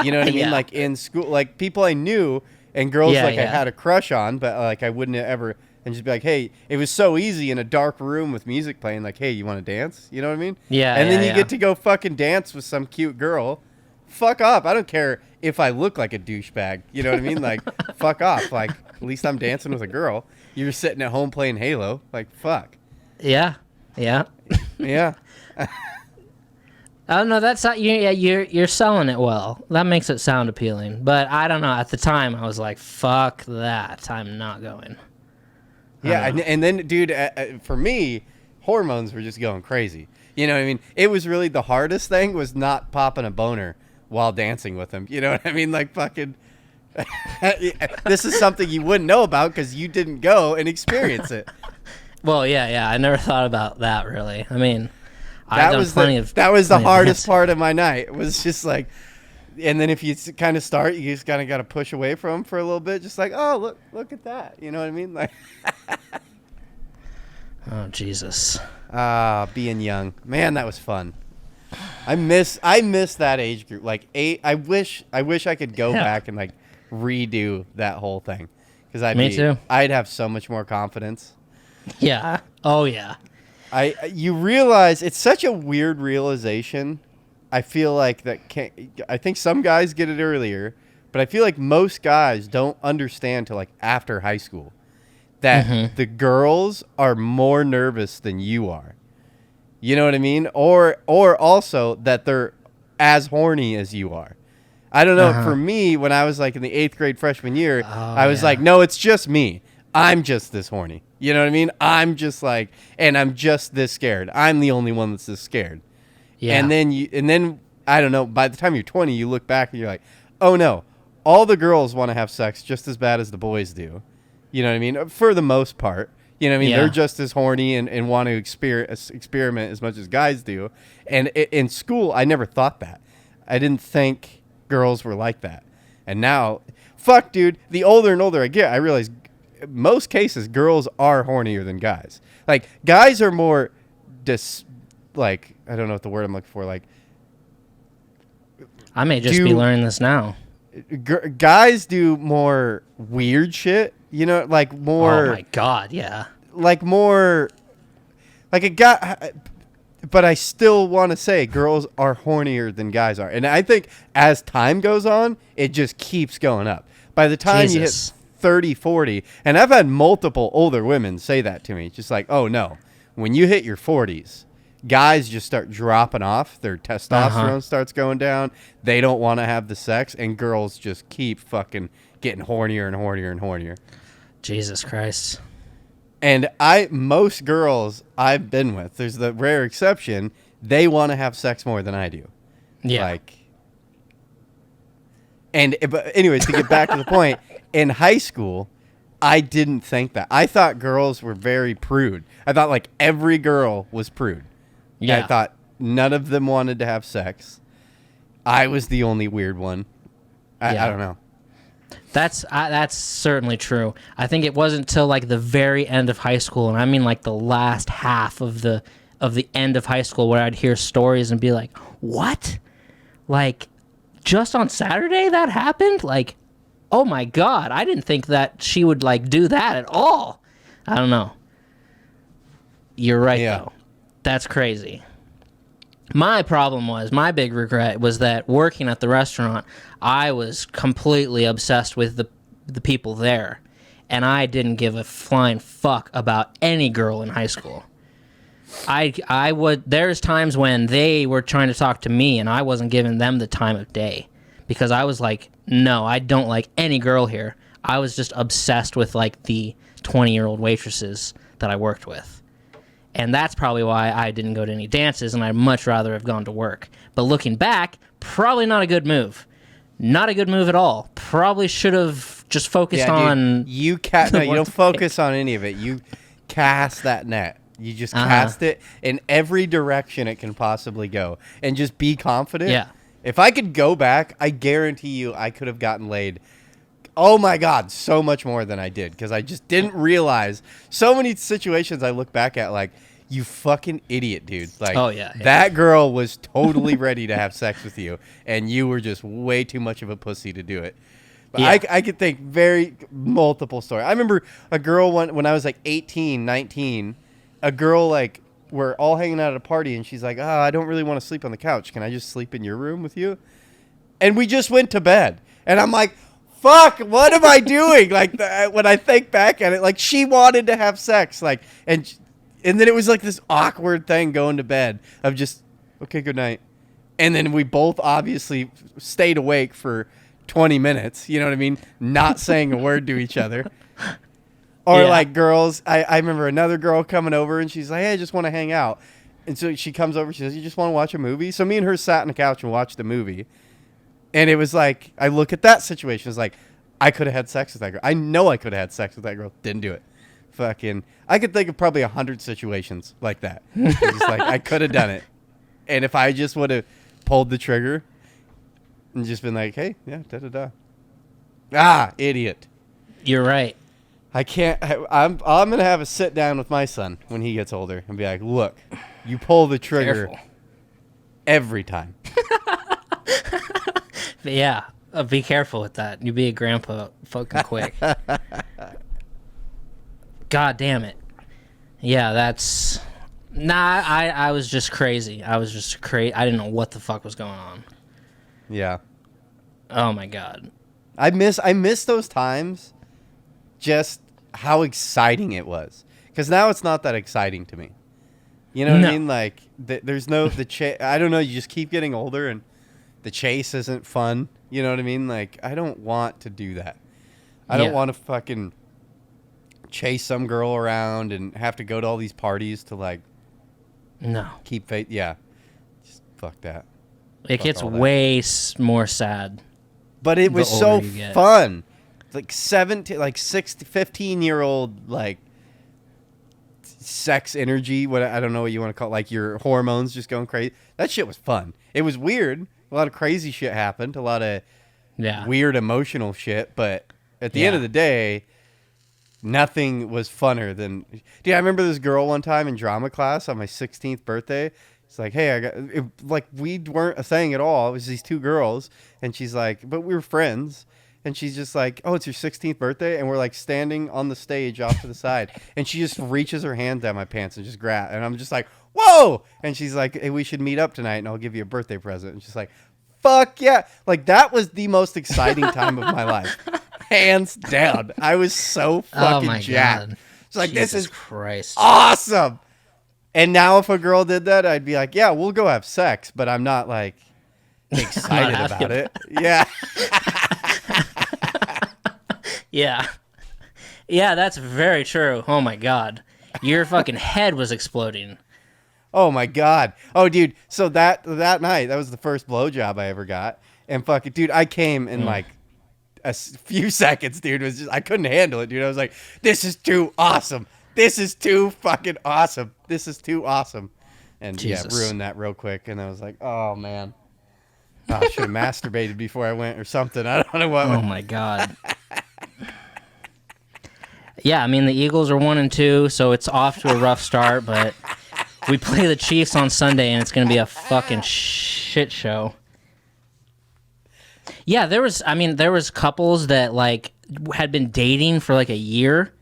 You know what I mean? Like in school, like people I knew and girls I had a crush on, but like I wouldn't ever, and just be like, hey, it was so easy in a dark room with music playing. Like, hey, you want to dance? You know what I mean? Yeah. And then you get to go fucking dance with some cute girl. Fuck off. I don't care if I look like a douchebag. You know what I mean? Like, fuck off. Like, at least I'm dancing with a girl. You're sitting at home playing Halo. Like, fuck. Yeah. Yeah. Yeah. I don't know. That's not, you're selling it well. That makes it sound appealing. But I don't know. At the time, I was like, fuck that. I'm not going. Yeah. And then, dude, for me, hormones were just going crazy. You know what I mean? It was really the hardest thing was not popping a boner while dancing with him. You know what I mean? Like, fucking, this is something you wouldn't know about because you didn't go and experience it. Well, yeah. I never thought about that, really. I mean, I've done plenty of... That was the hardest part of my night. It was just like... And then if you kind of start, you just kind of got to push away from him for a little bit. Just like, oh, look at that. You know what I mean? Like, Oh, Jesus. Being young. Man, that was fun. I miss that age group. Like, I wish I could go back and, like, redo that whole thing. Because Me too. I'd have so much more confidence. Yeah. Oh, yeah. You realize, it's such a weird realization. I feel like I think some guys get it earlier, but I feel like most guys don't understand till, like, after high school that the girls are more nervous than you are. You know what I mean? Or also that they're as horny as you are. I don't know. For me, when I was like in the 8th grade freshman year, I was like, no, it's just me. I'm just this horny. You know what I mean? I'm just like, and I'm just this scared. I'm the only one that's this scared. Yeah. And then I don't know, by the time you're 20, you look back and you're like, oh no, all the girls want to have sex just as bad as the boys do. You know what I mean? For the most part. You know what I mean? Yeah. They're just as horny and want to experiment as much as guys do. And in school, I never thought that. I didn't think girls were like that. And now, fuck, dude, the older and older I get, I realize most cases, girls are hornier than guys. Like, guys are more like, I don't know what the word I'm looking for. Like, I may just be learning this now. Guys do more weird shit. You know, like more. Oh my God, yeah. Like more. Like a guy. But I still want to say girls are hornier than guys are. And I think as time goes on, it just keeps going up. By the time you hit 30, 40, and I've had multiple older women say that to me. Just like, oh no, when you hit your 40s, guys just start dropping off. Their testosterone starts going down. They don't want to have the sex. And girls just keep fucking getting hornier and hornier and hornier. Jesus Christ. And most girls I've been with, there's the rare exception, they want to have sex more than I do. Yeah. But anyways, to get back to the point, in high school, I didn't think that. I thought girls were very prude. I thought like every girl was prude. Yeah. I thought none of them wanted to have sex. I was the only weird one. I don't know. That's certainly true. I think it wasn't until like the very end of high school, and I mean like the last half of the end of high school, where I'd hear stories and be like, "What? Like, just on Saturday that happened? Like, oh my God, I didn't think that she would like do that at all." I don't know. You're right though. That's crazy. My big regret was that working at the restaurant, I was completely obsessed with the people there, and I didn't give a flying fuck about any girl in high school. There's times when they were trying to talk to me, and I wasn't giving them the time of day, because I was like, no, I don't like any girl here. I was just obsessed with like the 20-year-old waitresses that I worked with. And that's probably why I didn't go to any dances, and I'd much rather have gone to work. But looking back, probably not a good move. Not a good move at all. Probably should have just focused on... You don't focus on any of it. You cast that net. You just cast it in every direction it can possibly go. And just be confident. Yeah. If I could go back, I guarantee you I could have gotten laid. Oh my God, so much more than I did, because I just didn't realize so many situations I look back at like, you fucking idiot, dude. Like, that girl was totally ready to have sex with you, and you were just way too much of a pussy to do it. But I could think multiple stories. I remember a girl when I was like 18, 19, a girl like, we're all hanging out at a party, and she's like, I don't really want to sleep on the couch. Can I just sleep in your room with you? And we just went to bed. And I'm like, fuck, what am I doing? Like, when I think back at it, like, she wanted to have sex, like, and then it was like this awkward thing going to bed of just, okay, good night. And then we both obviously stayed awake for 20 minutes, you know what I mean? Not saying a word to each other. Or like girls, I remember another girl coming over, and she's like, hey, I just want to hang out. And so she comes over, she says, you just want to watch a movie? So me and her sat on the couch and watched the movie. And it was like, I look at that situation, it's like, I could have had sex with that girl. I know I could have had sex with that girl. Didn't do it. Fucking, I could think of probably 100 situations like that. It's just like, I could have done it. And if I just would have pulled the trigger and just been like, hey, yeah, da-da-da. Idiot. You're right. I can't. I'm gonna have a sit down with my son when he gets older and be like, look, you pull the trigger every time. Yeah, be careful with that. You be a grandpa fucking quick. God damn it. Yeah, that's... Nah, I was just crazy. I was just crazy. I didn't know what the fuck was going on. Yeah. Oh, my God. I miss those times, just how exciting it was. Because now it's not that exciting to me. You know what I mean? Like, there's no... I don't know, you just keep getting older and the chase isn't fun. You know what I mean? Like, I don't want to do that. I don't want to fucking chase some girl around and have to go to all these parties to, like... No. Keep faith. Yeah. Just fuck that. It gets way more sad. But it was so fun. Like 15-year-old, like, sex energy. I don't know what you want to call it. Like, your hormones just going crazy. That shit was fun. It was weird. A lot of crazy shit happened. A lot of weird emotional shit. But at the end of the day, nothing was funner than... Dude, I remember this girl one time in drama class on my 16th birthday. It's like, hey, like, we weren't a thing at all. It was these two girls. And she's like, but we were friends. And she's just like, oh, it's your 16th birthday? And we're, like, standing on the stage off to the side. And she just reaches her hand down my pants and just grab. And I'm just like, whoa! And she's like, hey, we should meet up tonight and I'll give you a birthday present. And she's like, fuck yeah. Like, that was the most exciting time of my life. Hands down. I was so fucking jacked. God. It's like, Jesus this is Christ. awesome. And now if a girl did that, I'd be like, yeah, we'll go have sex, but I'm not, like, excited about it. Yeah. Yeah. Yeah, that's very true. Oh, my God. Your fucking head was exploding. Oh, my God. Oh, dude. So that night, that was the first blowjob I ever got. And fucking, dude, I came in, like, a few seconds, dude. It was just, I couldn't handle it, dude. I was like, this is too awesome. This is too fucking awesome. This is too awesome. And ruined that real quick. And I was like, oh, man. Oh, I should have masturbated before I went or something. I don't know what. Oh, my God. Yeah, I mean, the Eagles are 1-2, so it's off to a rough start, but we play the Chiefs on Sunday, and it's going to be a fucking shit show. Yeah, there was couples that, like, had been dating for, like, a year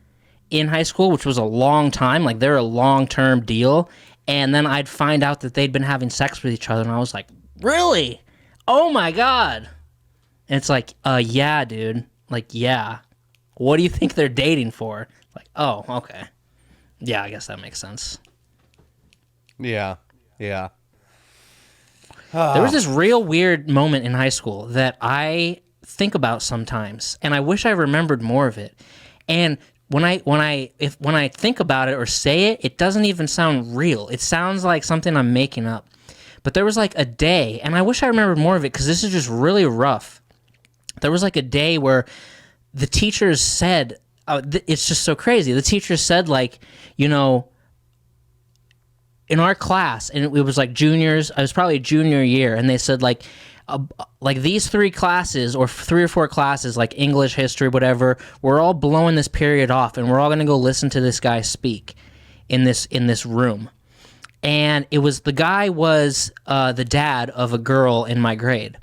in high school, which was a long time. Like, they're a long-term deal. And then I'd find out that they'd been having sex with each other, and I was like, really? Oh, my God. And it's like, yeah, dude. Like, yeah. What do you think they're dating for? Like, oh, okay. Yeah, I guess that makes sense. Yeah. Yeah. There was this real weird moment in high school that I think about sometimes, and I wish I remembered more of it. And when I think about it or say it, it doesn't even sound real. It sounds like something I'm making up. But there was like a day, and I wish I remembered more of it because this is just really rough. There was like a day where the teachers said, it's just so crazy. The teachers said, like, you know, in our class, and it was like juniors, I was probably a junior year, and they said, like these three classes or 3 or 4 classes, like English, history, whatever, we're all blowing this period off, and we're all going to go listen to this guy speak in this room. And the guy was the dad of a girl in my grade.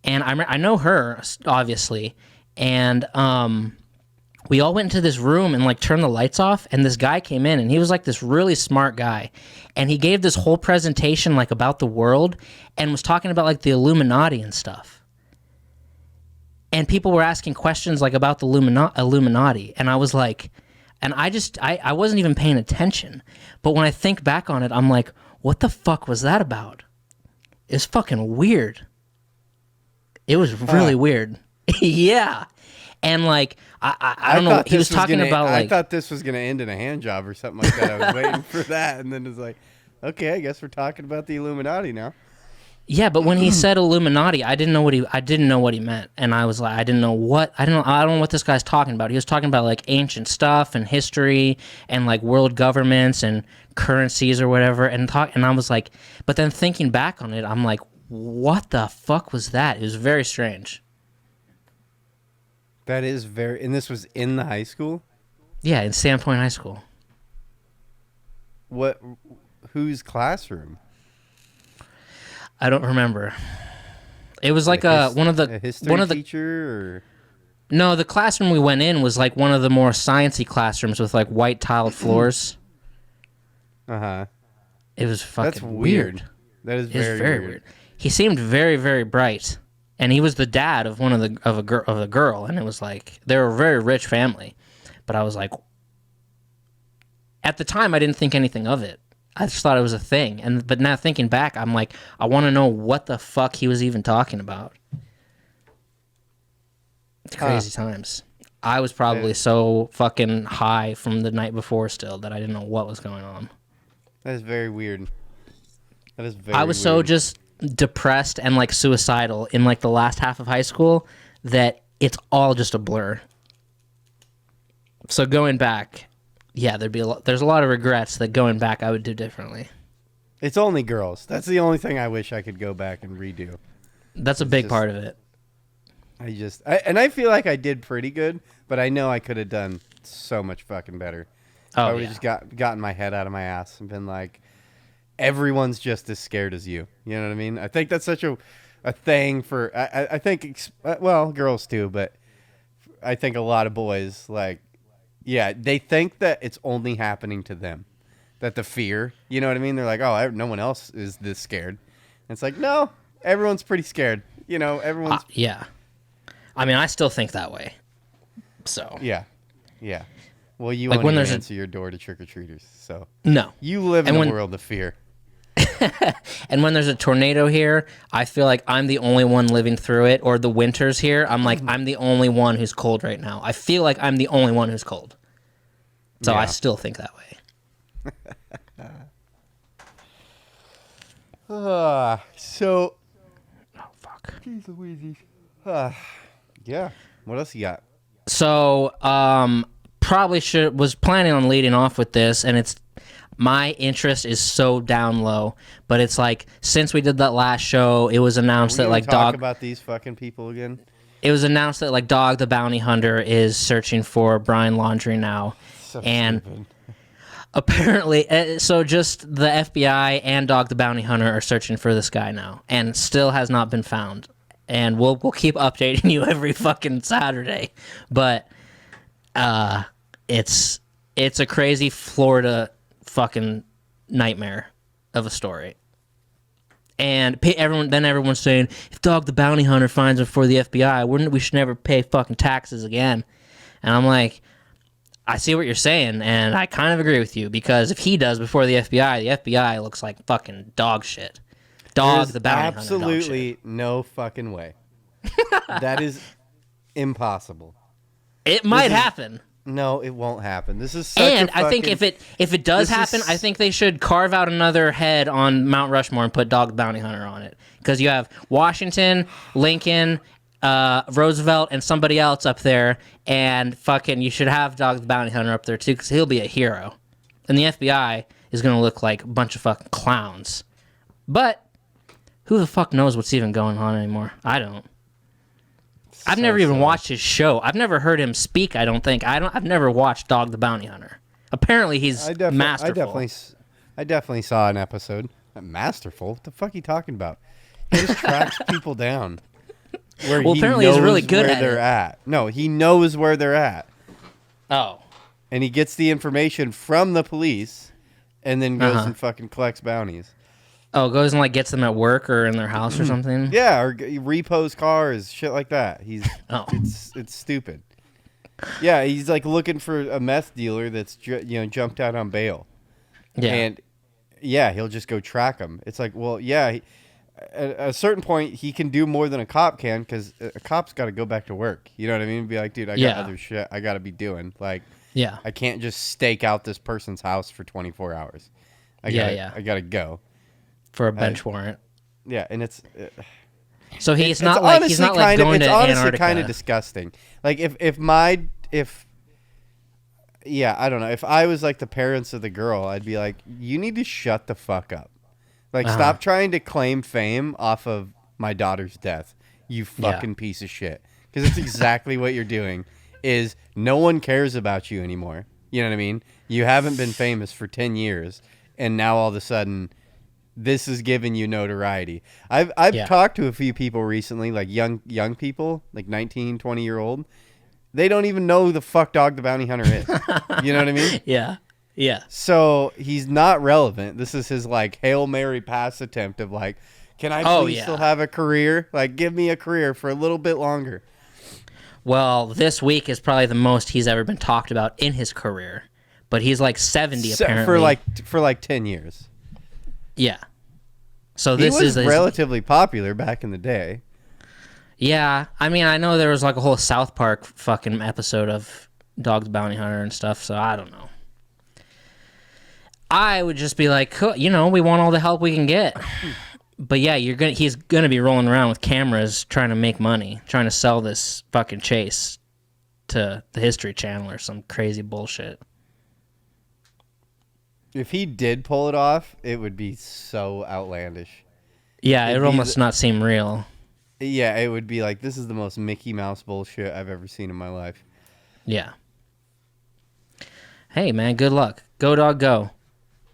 And I know her, obviously. And we all went into this room and, like, turned the lights off. And this guy came in, and he was, like, this really smart guy. And he gave this whole presentation, like, about the world and was talking about, like, the Illuminati and stuff. And people were asking questions, like, about the Illuminati. And I was like... And I wasn't even paying attention. But when I think back on it, I'm like, what the fuck was that about? It's fucking weird. It was really weird. Yeah. And, like, I don't know. He was talking about, like... I thought this was going to end in a hand job or something like that. I was waiting for that. And then it's like, okay, I guess we're talking about the Illuminati now. Yeah, but when he said Illuminati, I didn't know what he meant, and I was like, I don't know what this guy's talking about. He was talking about, like, ancient stuff and history and, like, world governments and currencies or whatever, and I was like, but then thinking back on it, I'm like, what the fuck was that? It was very strange. That is and this was in the high school? Yeah, in Sandpoint High School. What? Whose classroom? I don't remember. It was like one of the teacher. Or? No, the classroom we went in was like one of the more sciencey classrooms with like white tiled floors. It was fucking That's weird. That is very weird. He seemed very, very bright, and he was the dad of a girl, and it was like they were a very rich family. But I was like, at the time, I didn't think anything of it. I just thought it was a thing, but now thinking back, I'm like, I want to know what the fuck he was even talking about. It's crazy times. I was probably so fucking high from the night before still that I didn't know what was going on. That is very weird. I was so just depressed and like suicidal in like the last half of high school that it's all just a blur. So going back, yeah, there's a lot of regrets that going back I would do differently. It's only girls. That's the only thing I wish I could go back and redo. That's a big part of it. I feel like I did pretty good, but I know I could have done so much fucking better. I would have just gotten my head out of my ass and been like, everyone's just as scared as you. You know what I mean? I think that's such a thing for, I think, well, girls too, but I think a lot of boys, like, yeah, they think that it's only happening to them. That the fear, you know what I mean? They're like, oh, no one else is this scared. And it's like, no, everyone's pretty scared. You know, everyone's... yeah. I mean, I still think that way. So... Yeah. Well, you won't even answer your door to trick-or-treaters, so... No. You live in a world of fear. And when there's a tornado here, I feel like I'm the only one living through it, or the winters here, I'm like, I'm the only one who's cold right now. I feel like I'm the only one who's cold. So I still think that way. So... Oh, fuck. Jeez Louise. Yeah. What else you got? So, was planning on leading off with this, and it's my interest is so down low. But it's like since we did that last show, it was announced that like talk about these fucking people again. It was announced that like Dog the Bounty Hunter is searching for Brian Laundrie now, and stupid. Apparently, so just the FBI and Dog the Bounty Hunter are searching for this guy now, and still has not been found. And we'll keep updating you every fucking Saturday, but it's a crazy Florida fucking nightmare of a story. And everyone's saying, if Dog the Bounty Hunter finds him for the FBI, we should never pay fucking taxes again. And I'm like, I see what you're saying, and I kind of agree with you, because if he does before the FBI looks like fucking dog shit. Dog the Bounty Hunter. Absolutely no fucking way. That is impossible. It might happen. No, it won't happen. This is such and I think if it does happen, I think they should carve out another head on Mount Rushmore and put Dog the Bounty Hunter on it, because you have Washington, Lincoln, Roosevelt, and somebody else up there, and fucking you should have Dog the Bounty Hunter up there too, because he'll be a hero, and the FBI is gonna look like a bunch of fucking clowns. But who the fuck knows what's even going on anymore? I don't. I've never even watched his show. I've never heard him speak, I don't think. I've never watched Dog the Bounty Hunter. Apparently he's masterful. I definitely saw an episode. Masterful? What the fuck are you talking about? He just tracks people down. Apparently he's really good at they're at. No, he knows where they're at. Oh. And he gets the information from the police and then goes and fucking collects bounties. Oh, goes and like gets them at work or in their house or something? Yeah, or repos cars, shit like that. It's stupid. Yeah, he's like looking for a meth dealer that's jumped out on bail. Yeah. And yeah, he'll just go track him. It's like, well, yeah, at a certain point he can do more than a cop can, because a cop's got to go back to work. You know what I mean? Be like, dude, I got other shit I got to be doing. Like, yeah, I can't just stake out this person's house for 24 hours. I got to go. For a bench warrant. Yeah, and it's... so he's not going to Antarctica. It's honestly kind of disgusting. Like, yeah, I don't know. If I was like the parents of the girl, I'd be like, you need to shut the fuck up. Like, stop trying to claim fame off of my daughter's death, you fucking piece of shit. Because it's exactly what you're doing, is no one cares about you anymore. You know what I mean? You haven't been famous for 10 years, and now all of a sudden, this is giving you notoriety. I've talked to a few people recently, like young people, like 19, 20-year-old. They don't even know who the fuck Dog the Bounty Hunter is. You know what I mean? Yeah. Yeah. So he's not relevant. This is his like Hail Mary pass attempt of like, can I please still have a career? Like, give me a career for a little bit longer. Well, this week is probably the most he's ever been talked about in his career. But he's like 70 apparently. For like 10 years. Yeah. So he was relatively popular back in the day. Yeah. I mean, I know there was like a whole South Park fucking episode of Dog the Bounty Hunter and stuff, so I don't know. I would just be like, we want all the help we can get. But yeah, he's gonna be rolling around with cameras trying to make money, trying to sell this fucking chase to the History Channel or some crazy bullshit. If he did pull it off, it would be so outlandish. Yeah, it would almost not seem real. Yeah, it would be like, this is the most Mickey Mouse bullshit I've ever seen in my life. Yeah. Hey, man, good luck. Go, dog, go.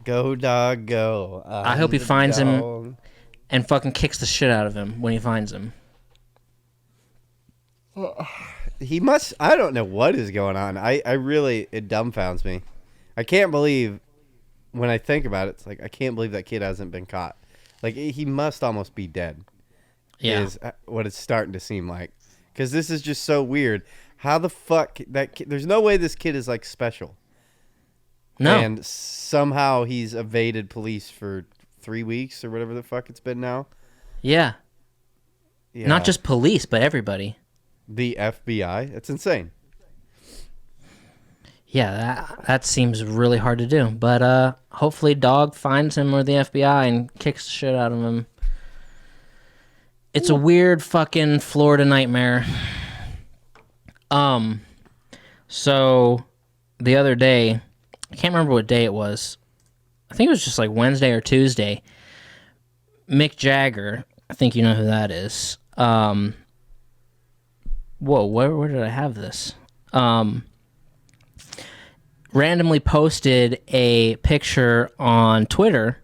Go, dog, go. I hope he finds him and fucking kicks the shit out of him when he finds him. He must... I don't know what is going on. It dumbfounds me. I can't believe... When I think about it, it's like, I can't believe that kid hasn't been caught. Like, he must almost be dead. Yeah. Is what it's starting to seem like. Because this is just so weird. How the fuck... that kid, there's no way this kid is, like, special. No. And somehow he's evaded police for 3 weeks or whatever the fuck it's been now. Yeah. Not just police, but everybody. The FBI. It's insane. Yeah, that seems really hard to do. But hopefully Dog finds him or the FBI and kicks the shit out of him. It's a weird fucking Florida nightmare. So the other day, I can't remember what day it was. I think it was just like Wednesday or Tuesday. Mick Jagger, I think you know who that is. Whoa, where did I have this? Randomly posted a picture on Twitter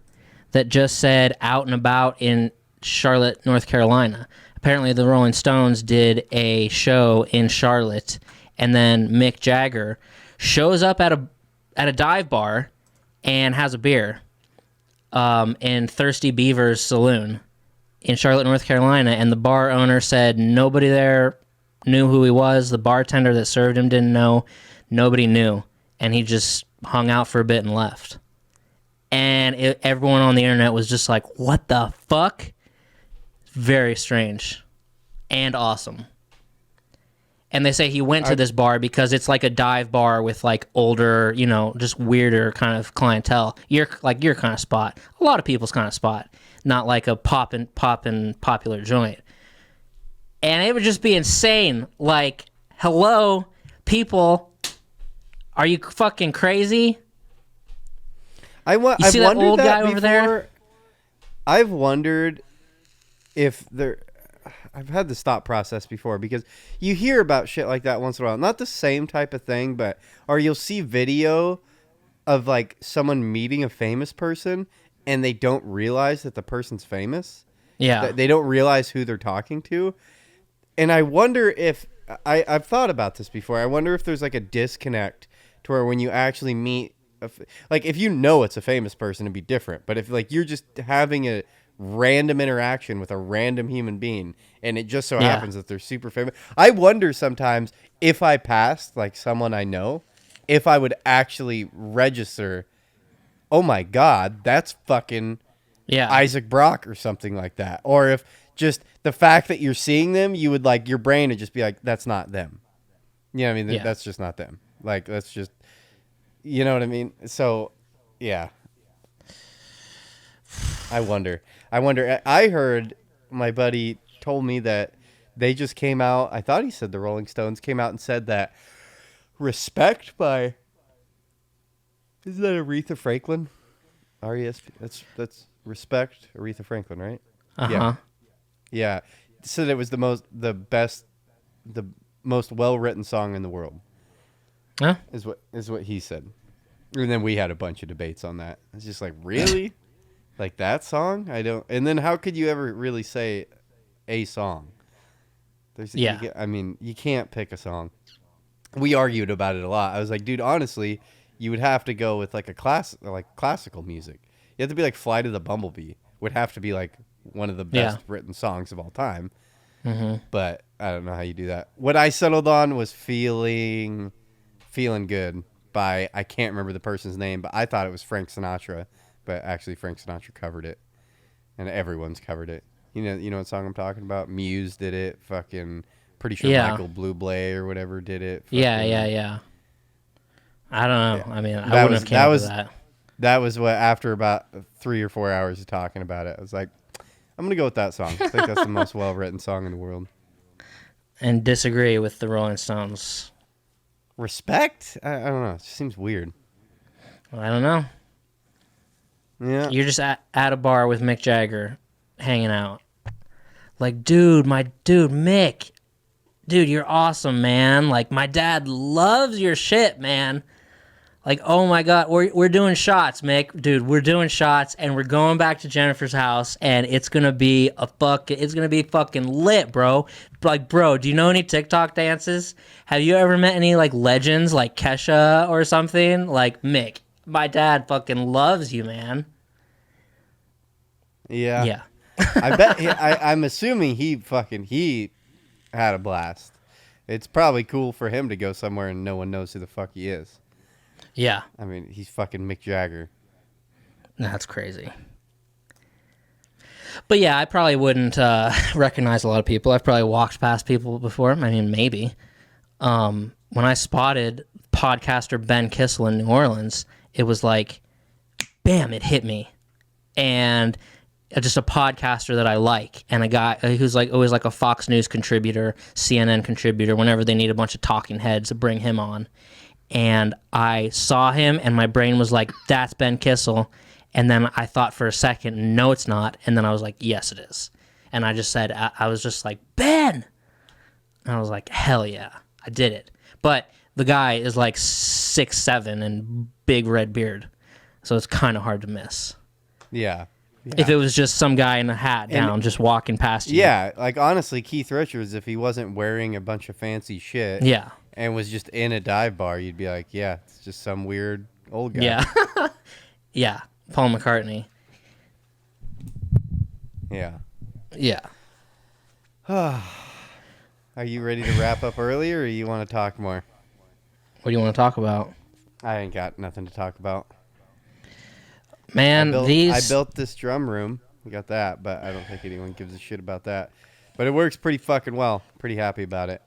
that just said out and about in Charlotte, North Carolina. Apparently the Rolling Stones did a show in Charlotte, and then Mick Jagger shows up at a dive bar and has a beer in Thirsty Beaver's Saloon in Charlotte, North Carolina, and the bar owner said nobody there knew who he was. The bartender that served him didn't know. Nobody knew. And he just hung out for a bit and left. And everyone on the internet was just like, what the fuck? Very strange and awesome. And they say he went to this bar because it's like a dive bar with like older, just weirder kind of clientele. Your kind of spot. A lot of people's kind of spot. Not like a poppin' popular joint. And it would just be insane. Like, hello, people... Are you fucking crazy? I've see that old guy over there? I've wondered if there... I've had this thought process before because you hear about shit like that once in a while. Not the same type of thing, or you'll see video of like someone meeting a famous person and they don't realize that the person's famous. Yeah. They don't realize who they're talking to. And I wonder if... I've thought about this before. I wonder if there's like a disconnect to where when you actually meet, like if you know it's a famous person, it'd be different. But if like you're just having a random interaction with a random human being, and it just so happens that they're super famous, I wonder sometimes if I passed like someone I know, if I would actually register. Oh my God, that's fucking Isaac Brock or something like that. Or if just the fact that you're seeing them, you would like your brain would just be like, that's not them. You know what I mean? That's just not them. Like, that's just, you know what I mean? So, yeah. I wonder. I heard my buddy told me that they just came out. I thought he said the Rolling Stones came out and said that Respect by, isn't that Aretha Franklin? R-E-S-P. That's Respect, Aretha Franklin, right? Uh-huh. Yeah. Said it was the most well-written song in the world. Huh? Is what he said. And then we had a bunch of debates on that. It's just like, really? Like that song? I don't. And then how could you ever really say a song? You can't pick a song. We argued about it a lot. I was like, dude, honestly, you would have to go with like classical music. You have to be like "Fly to the Bumblebee." Would have to be like one of the best written songs of all time. Mm-hmm. But I don't know how you do that. What I settled on was "Feeling Good" by, I can't remember the person's name, but I thought it was Frank Sinatra. But actually, Frank Sinatra covered it, and everyone's covered it. You know what song I'm talking about? Muse did it. Fucking pretty sure Michael Bublé or whatever did it. Yeah. I don't know. I mean, I wouldn't have came up with that. That was what, after about 3 or 4 hours of talking about it, I was like, I'm gonna go with that song. I think that's the most well-written song in the world. And disagree with the Rolling Stones. Respect? I don't know. It just seems weird. I don't know. Yeah. You're just at a bar with Mick Jagger, hanging out. Like, Mick. Dude, you're awesome, man. Like, my dad loves your shit, man. Like, oh my God, we're doing shots, Mick. Dude, we're doing shots, and we're going back to Jennifer's house, and it's gonna be fucking lit, bro. Like, bro, do you know any TikTok dances? Have you ever met any like legends like Kesha or something? Like, Mick, my dad fucking loves you, man. Yeah. Yeah. I bet I'm assuming he had a blast. It's probably cool for him to go somewhere and no one knows who the fuck he is. Yeah. I mean, he's fucking Mick Jagger. That's crazy. But yeah, I probably wouldn't recognize a lot of people. I've probably walked past people before. I mean, maybe. When I spotted podcaster Ben Kissel in New Orleans, it was like, bam, it hit me. And just a podcaster that I like, and a guy who's like always like a Fox News contributor, CNN contributor, whenever they need a bunch of talking heads to bring him on. And I saw him, and my brain was like, that's Ben Kissel. And then I thought for a second, no, it's not. And then I was like, yes, it is. And I just said, I was just like, Ben! And I was like, hell yeah, I did it. But the guy is like 6'7" and big red beard. So it's kind of hard to miss. Yeah. If it was just some guy in a hat down, just walking past you. Yeah, like honestly, Keith Richards, if he wasn't wearing a bunch of fancy shit and was just in a dive bar, you'd be like, yeah, it's just some weird old guy. Yeah. Yeah. Paul McCartney. Yeah. Yeah. Are you ready to wrap up early, or you want to talk more? What do you want to talk about? I ain't got nothing to talk about. Man, I built this drum room. We got that, but I don't think anyone gives a shit about that. But it works pretty fucking well. Pretty happy about it.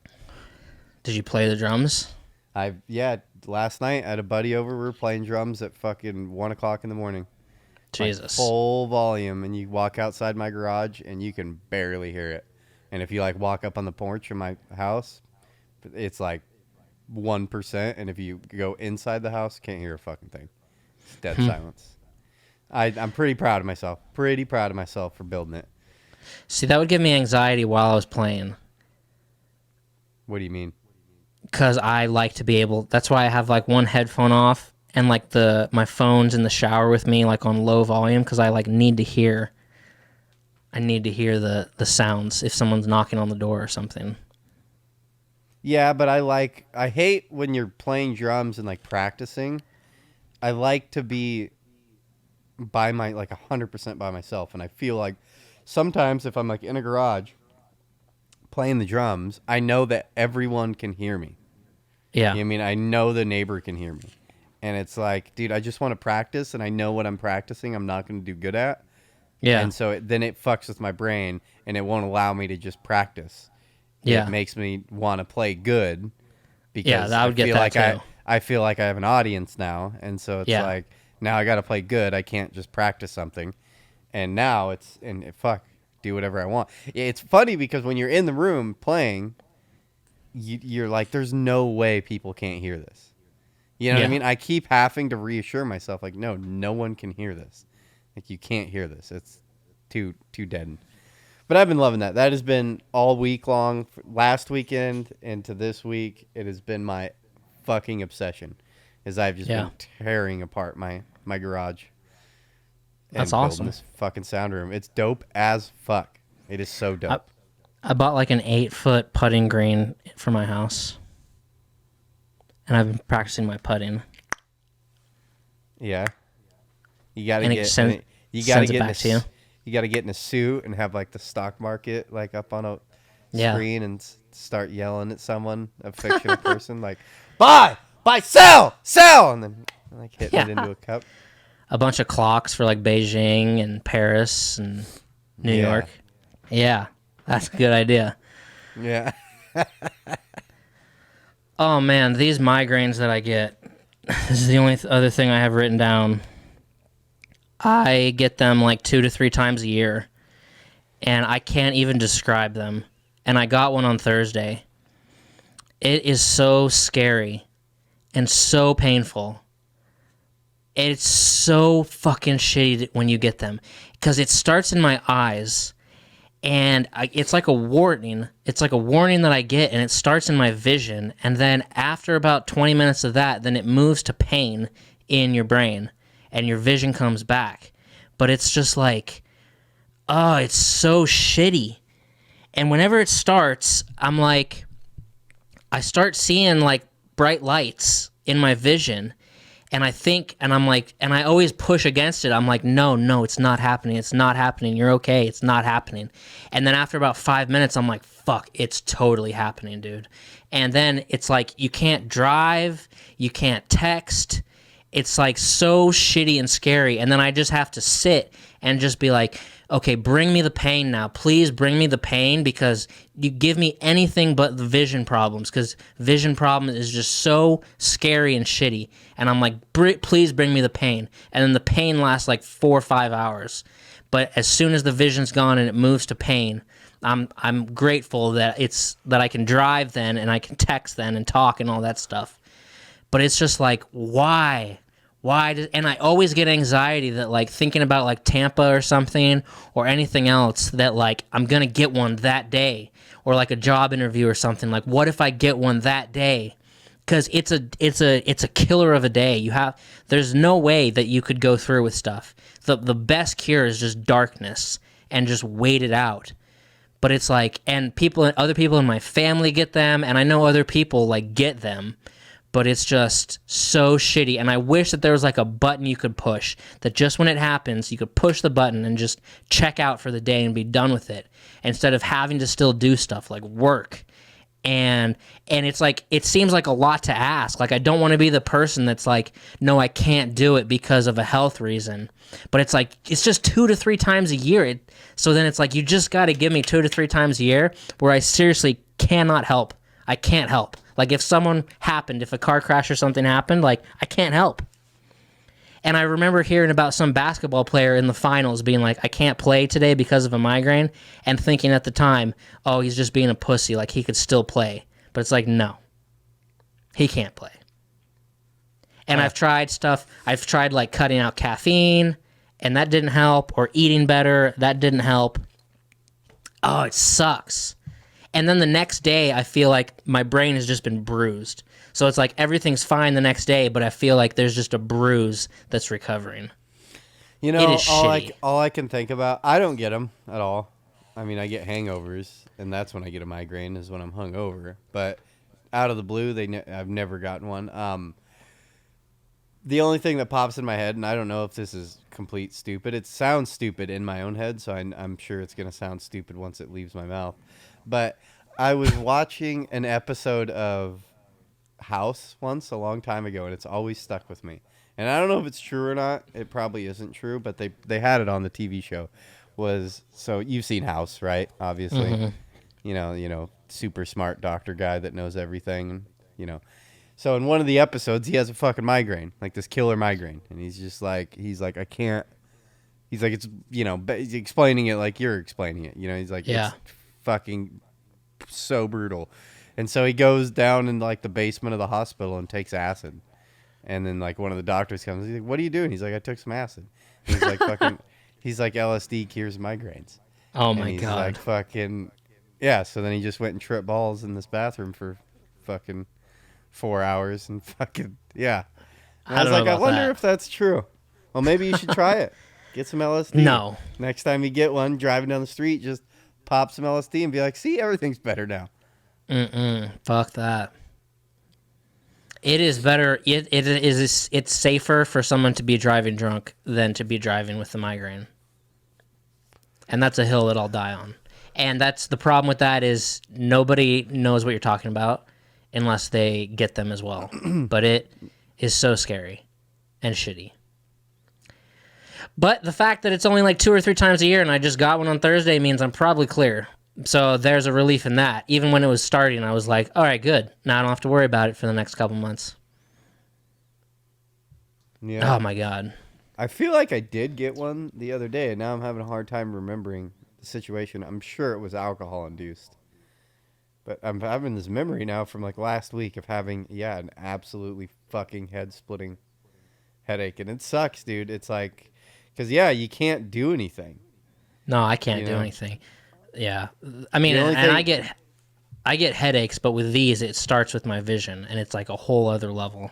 Did you play the drums? Last night I had a buddy over. We were playing drums at fucking 1 o'clock in the morning. Jesus. Like full volume, and you walk outside my garage and you can barely hear it. And if you like walk up on the porch of my house, it's like 1%. And if you go inside the house, can't hear a fucking thing. It's dead silence. I'm pretty proud of myself. Pretty proud of myself for building it. See, that would give me anxiety while I was playing. What do you mean? Because I like to be able... That's why I have, like, one headphone off and, like, my phone's in the shower with me, like, on low volume, because I, like, need to hear... I need to hear the sounds if someone's knocking on the door or something. Yeah, but I hate when you're playing drums and, like, practicing. I like to be... 100% by myself, and I feel like sometimes if I'm like in a garage playing the drums, I know that everyone can hear me. Yeah. You know what I mean? I know the neighbor can hear me, and it's like, dude, I just want to practice, and I know what I'm practicing I'm not going to do good at. Yeah. And so then it fucks with my brain, and it won't allow me to just practice. Yeah. It makes me want to play good because I would get that too. I feel like I have an audience now, and so it's like, now I got to play good. I can't just practice something. And now do whatever I want. It's funny because when you're in the room playing, you're like, there's no way people can't hear this. You know what I mean? I keep having to reassure myself, like, no one can hear this. Like, you can't hear this. It's too deadened. But I've been loving that. That has been all week long. Last weekend into this week, it has been my fucking obsession. Is I've just been tearing apart my garage. That's awesome. This fucking sound room. It's dope as fuck. It is so dope. I bought like an 8-foot putting green for my house. And I've been practicing my putting. Yeah. You gotta and get you gotta get you gotta get in a suit and have like the stock market like up on a screen and start yelling at someone, a fictional person, like buy, sell, and then like hitting it into a cup. A bunch of clocks for like Beijing and Paris and New York. Yeah, that's a good idea. Yeah. Oh man, these migraines that I get. This is the only other thing I have written down. I get them like 2 to 3 times a year, and I can't even describe them. And I got one on Thursday. It is so scary and so painful. It's so fucking shitty when you get them, because it starts in my eyes, and it's like a warning. It's like a warning that I get, and it starts in my vision, and then after about 20 minutes of that, then it moves to pain in your brain, and your vision comes back. But it's just like, oh, it's so shitty. And whenever it starts, I'm like, I start seeing like bright lights in my vision. And I think, and I'm like, and I always push against it. I'm like, no, it's not happening. It's not happening. You're okay. It's not happening. And then after about 5 minutes, I'm like, fuck, it's totally happening, dude. And then it's like, you can't drive. You can't text. It's like so shitty and scary. And then I just have to sit and just be like, okay, bring me the pain now. Please bring me the pain, because you give me anything but the vision problems, because vision problem is just so scary and shitty. And I'm like, please bring me the pain. And then the pain lasts like 4 or 5 hours. But as soon as the vision's gone and it moves to pain, I'm grateful that I can drive then, and I can text then and talk and all that stuff. But it's just like, why? And I always get anxiety that, like, thinking about, like, Tampa or something or anything else, that, like, I'm going to get one that day, or, like, a job interview or something. Like, what if I get one that day? Because it's a killer of a day. There's no way that you could go through with stuff. The best cure is just darkness and just wait it out. But it's like, and other people in my family get them, and I know other people, like, get them. But it's just so shitty, and I wish that there was like a button you could push, that just when it happens, you could push the button and just check out for the day and be done with it, instead of having to still do stuff like work. And it's like, it seems like a lot to ask. Like, I don't want to be the person that's like, no, I can't do it because of a health reason. But it's like, it's just 2 to 3 times a year. So then it's like, you just got to give me 2 to 3 times a year where I seriously cannot help. I can't help. Like, if a car crash or something happened, like, I can't help. And I remember hearing about some basketball player in the finals being like, I can't play today because of a migraine, and thinking at the time, oh, he's just being a pussy, like, he could still play. But it's like, no, he can't play. And I've tried like cutting out caffeine, and that didn't help, or eating better, that didn't help. Oh, it sucks. And then the next day, I feel like my brain has just been bruised. So it's like everything's fine the next day, but I feel like there's just a bruise that's recovering. You know, all I can think about, I don't get them at all. I mean, I get hangovers, and that's when I get a migraine, is when I'm hungover. But out of the blue, I've never gotten one. The only thing that pops in my head, and I don't know if this is complete stupid. It sounds stupid in my own head, so I'm sure it's going to sound stupid once it leaves my mouth. But I was watching an episode of House once, a long time ago, and it's always stuck with me. And I don't know if it's true or not. It probably isn't true, but they had it on the TV show. So you've seen House, right? Obviously. Mm-hmm. You know, super smart doctor guy that knows everything, you know. So in one of the episodes, he has a fucking migraine, like this killer migraine. And he's like, I can't. He's like, it's, you know, he's explaining it like you're explaining it. You know, he's like, yeah. It's fucking so brutal. And so he goes down in like the basement of the hospital and takes acid. And then like one of the doctors comes, he's like, what are you doing? He's like, I took some acid. And he's like, fucking, he's like, LSD cures migraines. Oh my God. Like, fucking, yeah. So then he just went and tripped balls in this bathroom for fucking 4 hours and fucking yeah. And I don't know about I wonder that. if that's true. Well, maybe you should try it. Get some LSD. No. Next time you get one, driving down the street, just pop some LSD and be like, see, everything's better now. Fuck that. It is better. It's safer for someone to be driving drunk than to be driving with the migraine. And that's a hill that I'll die on. And that's the problem with that is nobody knows what you're talking about unless they get them as well. But it is so scary and shitty. But the fact that it's only like 2 or 3 times a year and I just got one on Thursday means I'm probably clear. So there's a relief in that. Even when it was starting, I was like, all right, good. Now I don't have to worry about it for the next couple months. Yeah. Oh, my God. I feel like I did get one the other day, and now I'm having a hard time remembering the situation. I'm sure it was alcohol-induced. But I'm having this memory now from like last week of having, an absolutely fucking head-splitting headache. And it sucks, dude. It's like, because, you can't do anything. No, I can't do anything. Yeah. I mean, I get headaches, but with these, it starts with my vision, and it's like a whole other level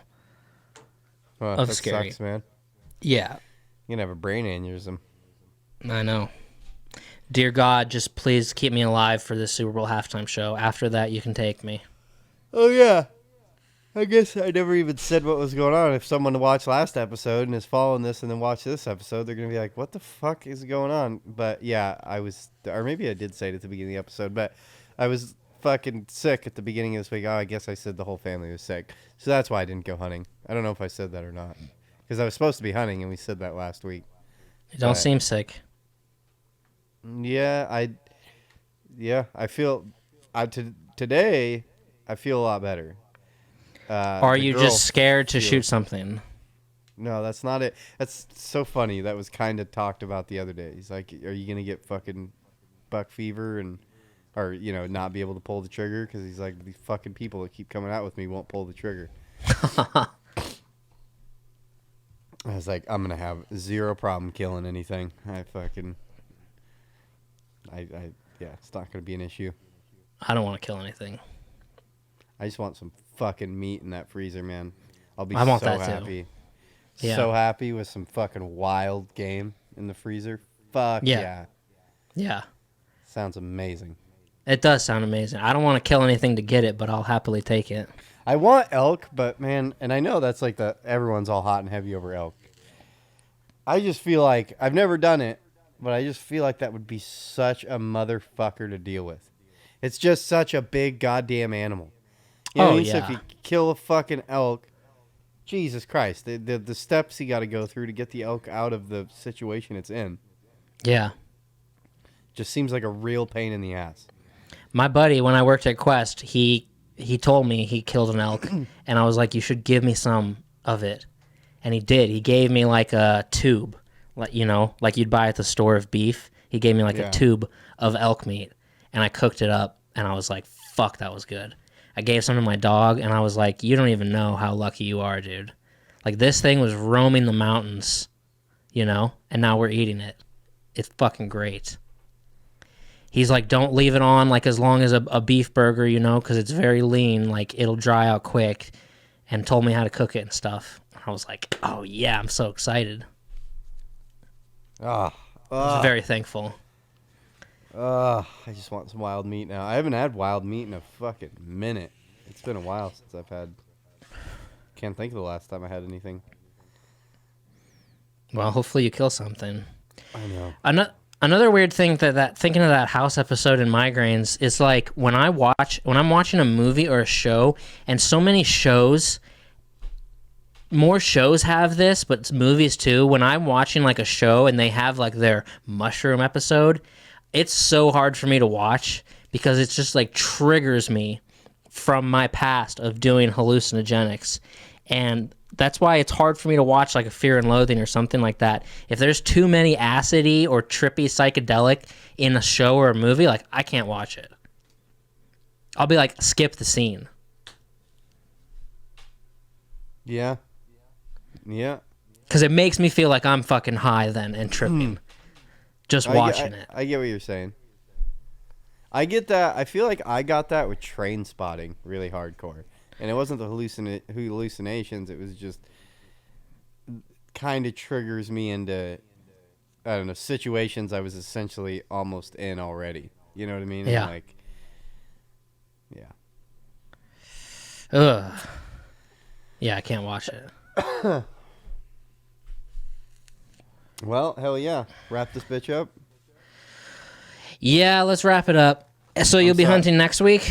of that scary. Sucks, man. Yeah. You can have a brain aneurysm. I know. Dear God, just please keep me alive for this Super Bowl halftime show. After that, you can take me. Oh, yeah. I guess I never even said what was going on. If someone watched last episode and is following this and then watch this episode, they're going to be like, what the fuck is going on? But, yeah, I was, or maybe I did say it at the beginning of the episode, but I was fucking sick at the beginning of this week. Oh, I guess I said the whole family was sick. So that's why I didn't go hunting. I don't know if I said that or not. Because I was supposed to be hunting, and we said that last week. You don't seem sick. Yeah, I feel... today, I feel a lot better. Are you just scared to shoot something? No, that's not it. That's so funny. That was kind of talked about the other day. He's like, are you going to get fucking buck fever or, not be able to pull the trigger? Because he's like, these fucking people that keep coming out with me won't pull the trigger. I was like, I'm going to have zero problem killing anything. It's not going to be an issue. I don't want to kill anything. I just want some fucking meat in that freezer, man. I'll be I want so that happy. Too. Yeah. So happy with some fucking wild game in the freezer. Fuck yeah. Yeah. Sounds amazing. It does sound amazing. I don't want to kill anything to get it, but I'll happily take it. I want elk, but man, and I know that's like everyone's all hot and heavy over elk. I just feel like, I've never done it, but I just feel like that would be such a motherfucker to deal with. It's just such a big goddamn animal. You know what I mean? So if you kill a fucking elk, Jesus Christ, the steps you got to go through to get the elk out of the situation it's in. Yeah. Just seems like a real pain in the ass. My buddy, when I worked at Quest, he told me he killed an elk, and I was like, you should give me some of it. And he did. He gave me like a tube, like you'd buy at the store of beef. He gave me like a tube of elk meat, and I cooked it up, and I was like, fuck, that was good. I gave some to my dog, and I was like, you don't even know how lucky you are, dude. Like, this thing was roaming the mountains, and now we're eating it. It's fucking great. He's like, don't leave it on, like, as long as a beef burger, because it's very lean. Like, it'll dry out quick, and told me how to cook it and stuff. I was like, oh, yeah, I'm so excited. I was very thankful. I just want some wild meat now. I haven't had wild meat in a fucking minute. It's been a while since I've had... Can't think of the last time I had anything. Well, hopefully you kill something. I know. Another weird thing that thinking of that house episode in migraines is like when I'm watching a movie or a show, and so many shows... More shows have this, but movies too. When I'm watching like a show and they have like their mushroom episode, it's so hard for me to watch because it's just like triggers me from my past of doing hallucinogenics. And that's why it's hard for me to watch like a Fear and Loathing or something like that. If there's too many acidy or trippy psychedelic in a show or a movie, like I can't watch it. I'll be like, skip the scene. Yeah. Yeah. Because it makes me feel like I'm fucking high then and tripping. Just watching it. I get what you're saying. I get that. I feel like I got that with Train Spotting really hardcore. And it wasn't the hallucinations. It was just kind of triggers me into, I don't know, situations I was essentially almost in already. You know what I mean? Yeah. Like, yeah. Ugh. Yeah, I can't watch it. Well, hell yeah. Wrap this bitch up. Yeah, let's wrap it up. So you'll be hunting next week?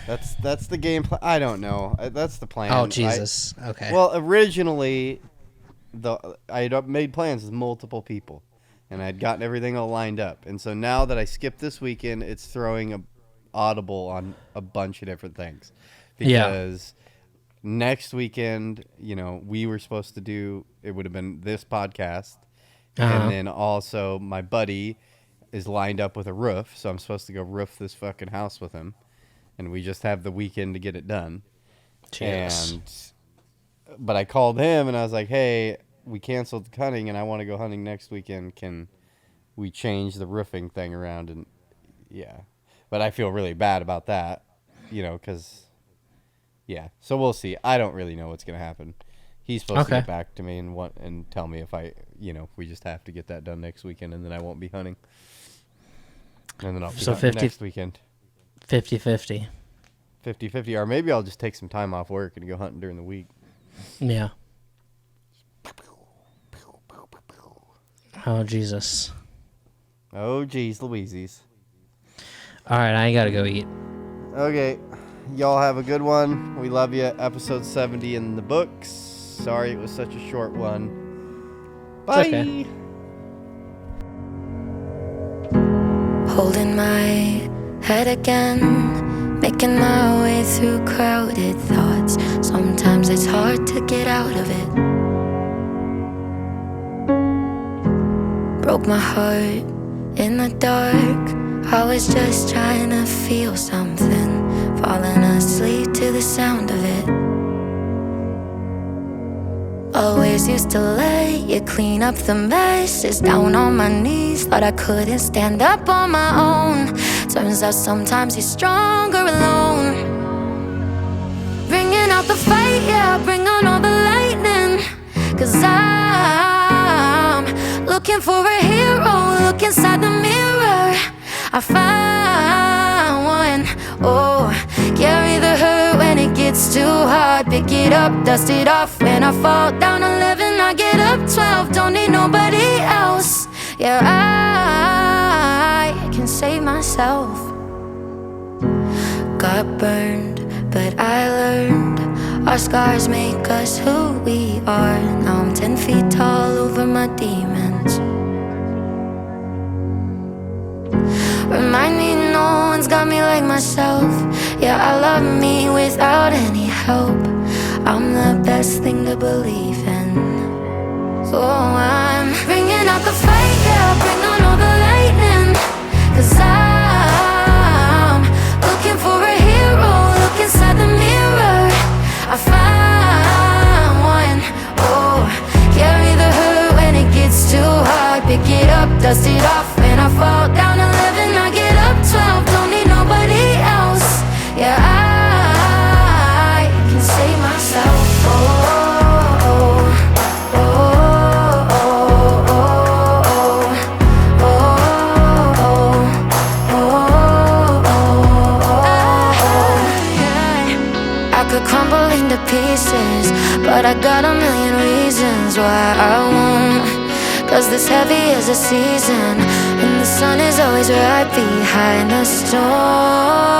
That's the game plan. I don't know. That's the plan. Oh, Jesus. Okay. Well, originally, I had made plans with multiple people, and I had gotten everything all lined up. And so now that I skipped this weekend, it's throwing a audible on a bunch of different things. Because next weekend, we were supposed to do, it would have been this podcast. And then also my buddy is lined up with a roof, so I'm supposed to go roof this fucking house with him. And we just have the weekend to get it done. Cheers. But I called him and I was like, hey, we canceled hunting and I want to go hunting next weekend. Can we change the roofing thing around? And yeah. But I feel really bad about that, because, yeah. So we'll see. I don't really know what's going to happen. He's supposed to get back to me and tell me if we just have to get that done next weekend and then I won't be hunting. And then I'll be hunting next weekend. 50-50. 50-50. Or maybe I'll just take some time off work and go hunting during the week. Yeah. Oh, Jesus. Oh, geez, Louisies. All right, I gotta go eat. Okay. Y'all have a good one. We love you. Episode 70 in the books. Sorry it was such a short one. Bye. It's okay. Holding my head again, making my way through crowded thoughts. Sometimes it's hard to get out of it. Broke my heart in the dark. I was just trying to feel something, falling asleep to the sound of it. Always used to lay you clean up the messes, down on my knees, thought I couldn't stand up on my own. Turns out sometimes you're stronger alone. Bringing out the fight, yeah, bring on all the lightning. 'Cause I'm looking for a hero, look inside the mirror. I found one, oh, carry the hurt when it gets too hard. Pick it up, dust it off. When I fall down 11, I get up 12. Don't need nobody else. Yeah, I can save myself. Got burned, but I learned. Our scars make us who we are. Now I'm 10 feet tall over my demons. Remind me no one's got me like myself. Yeah, I love me without any help. I'm the best thing to believe in. So I'm bringing out the fight, yeah, bring on all the lightning. 'Cause I'm looking for a hero, look inside the mirror. I found one, oh, carry the hurt when it gets too hard. Pick it up, dust it off. When I fall down 11, I get up 12. Don't need nobody else. Yeah, I can save myself. Oh, oh, oh, oh, oh, oh, oh, oh. I could crumble into pieces, but I got a million reasons why I won't. 'Cause this heavy is a season, and the sun is always right behind the storm.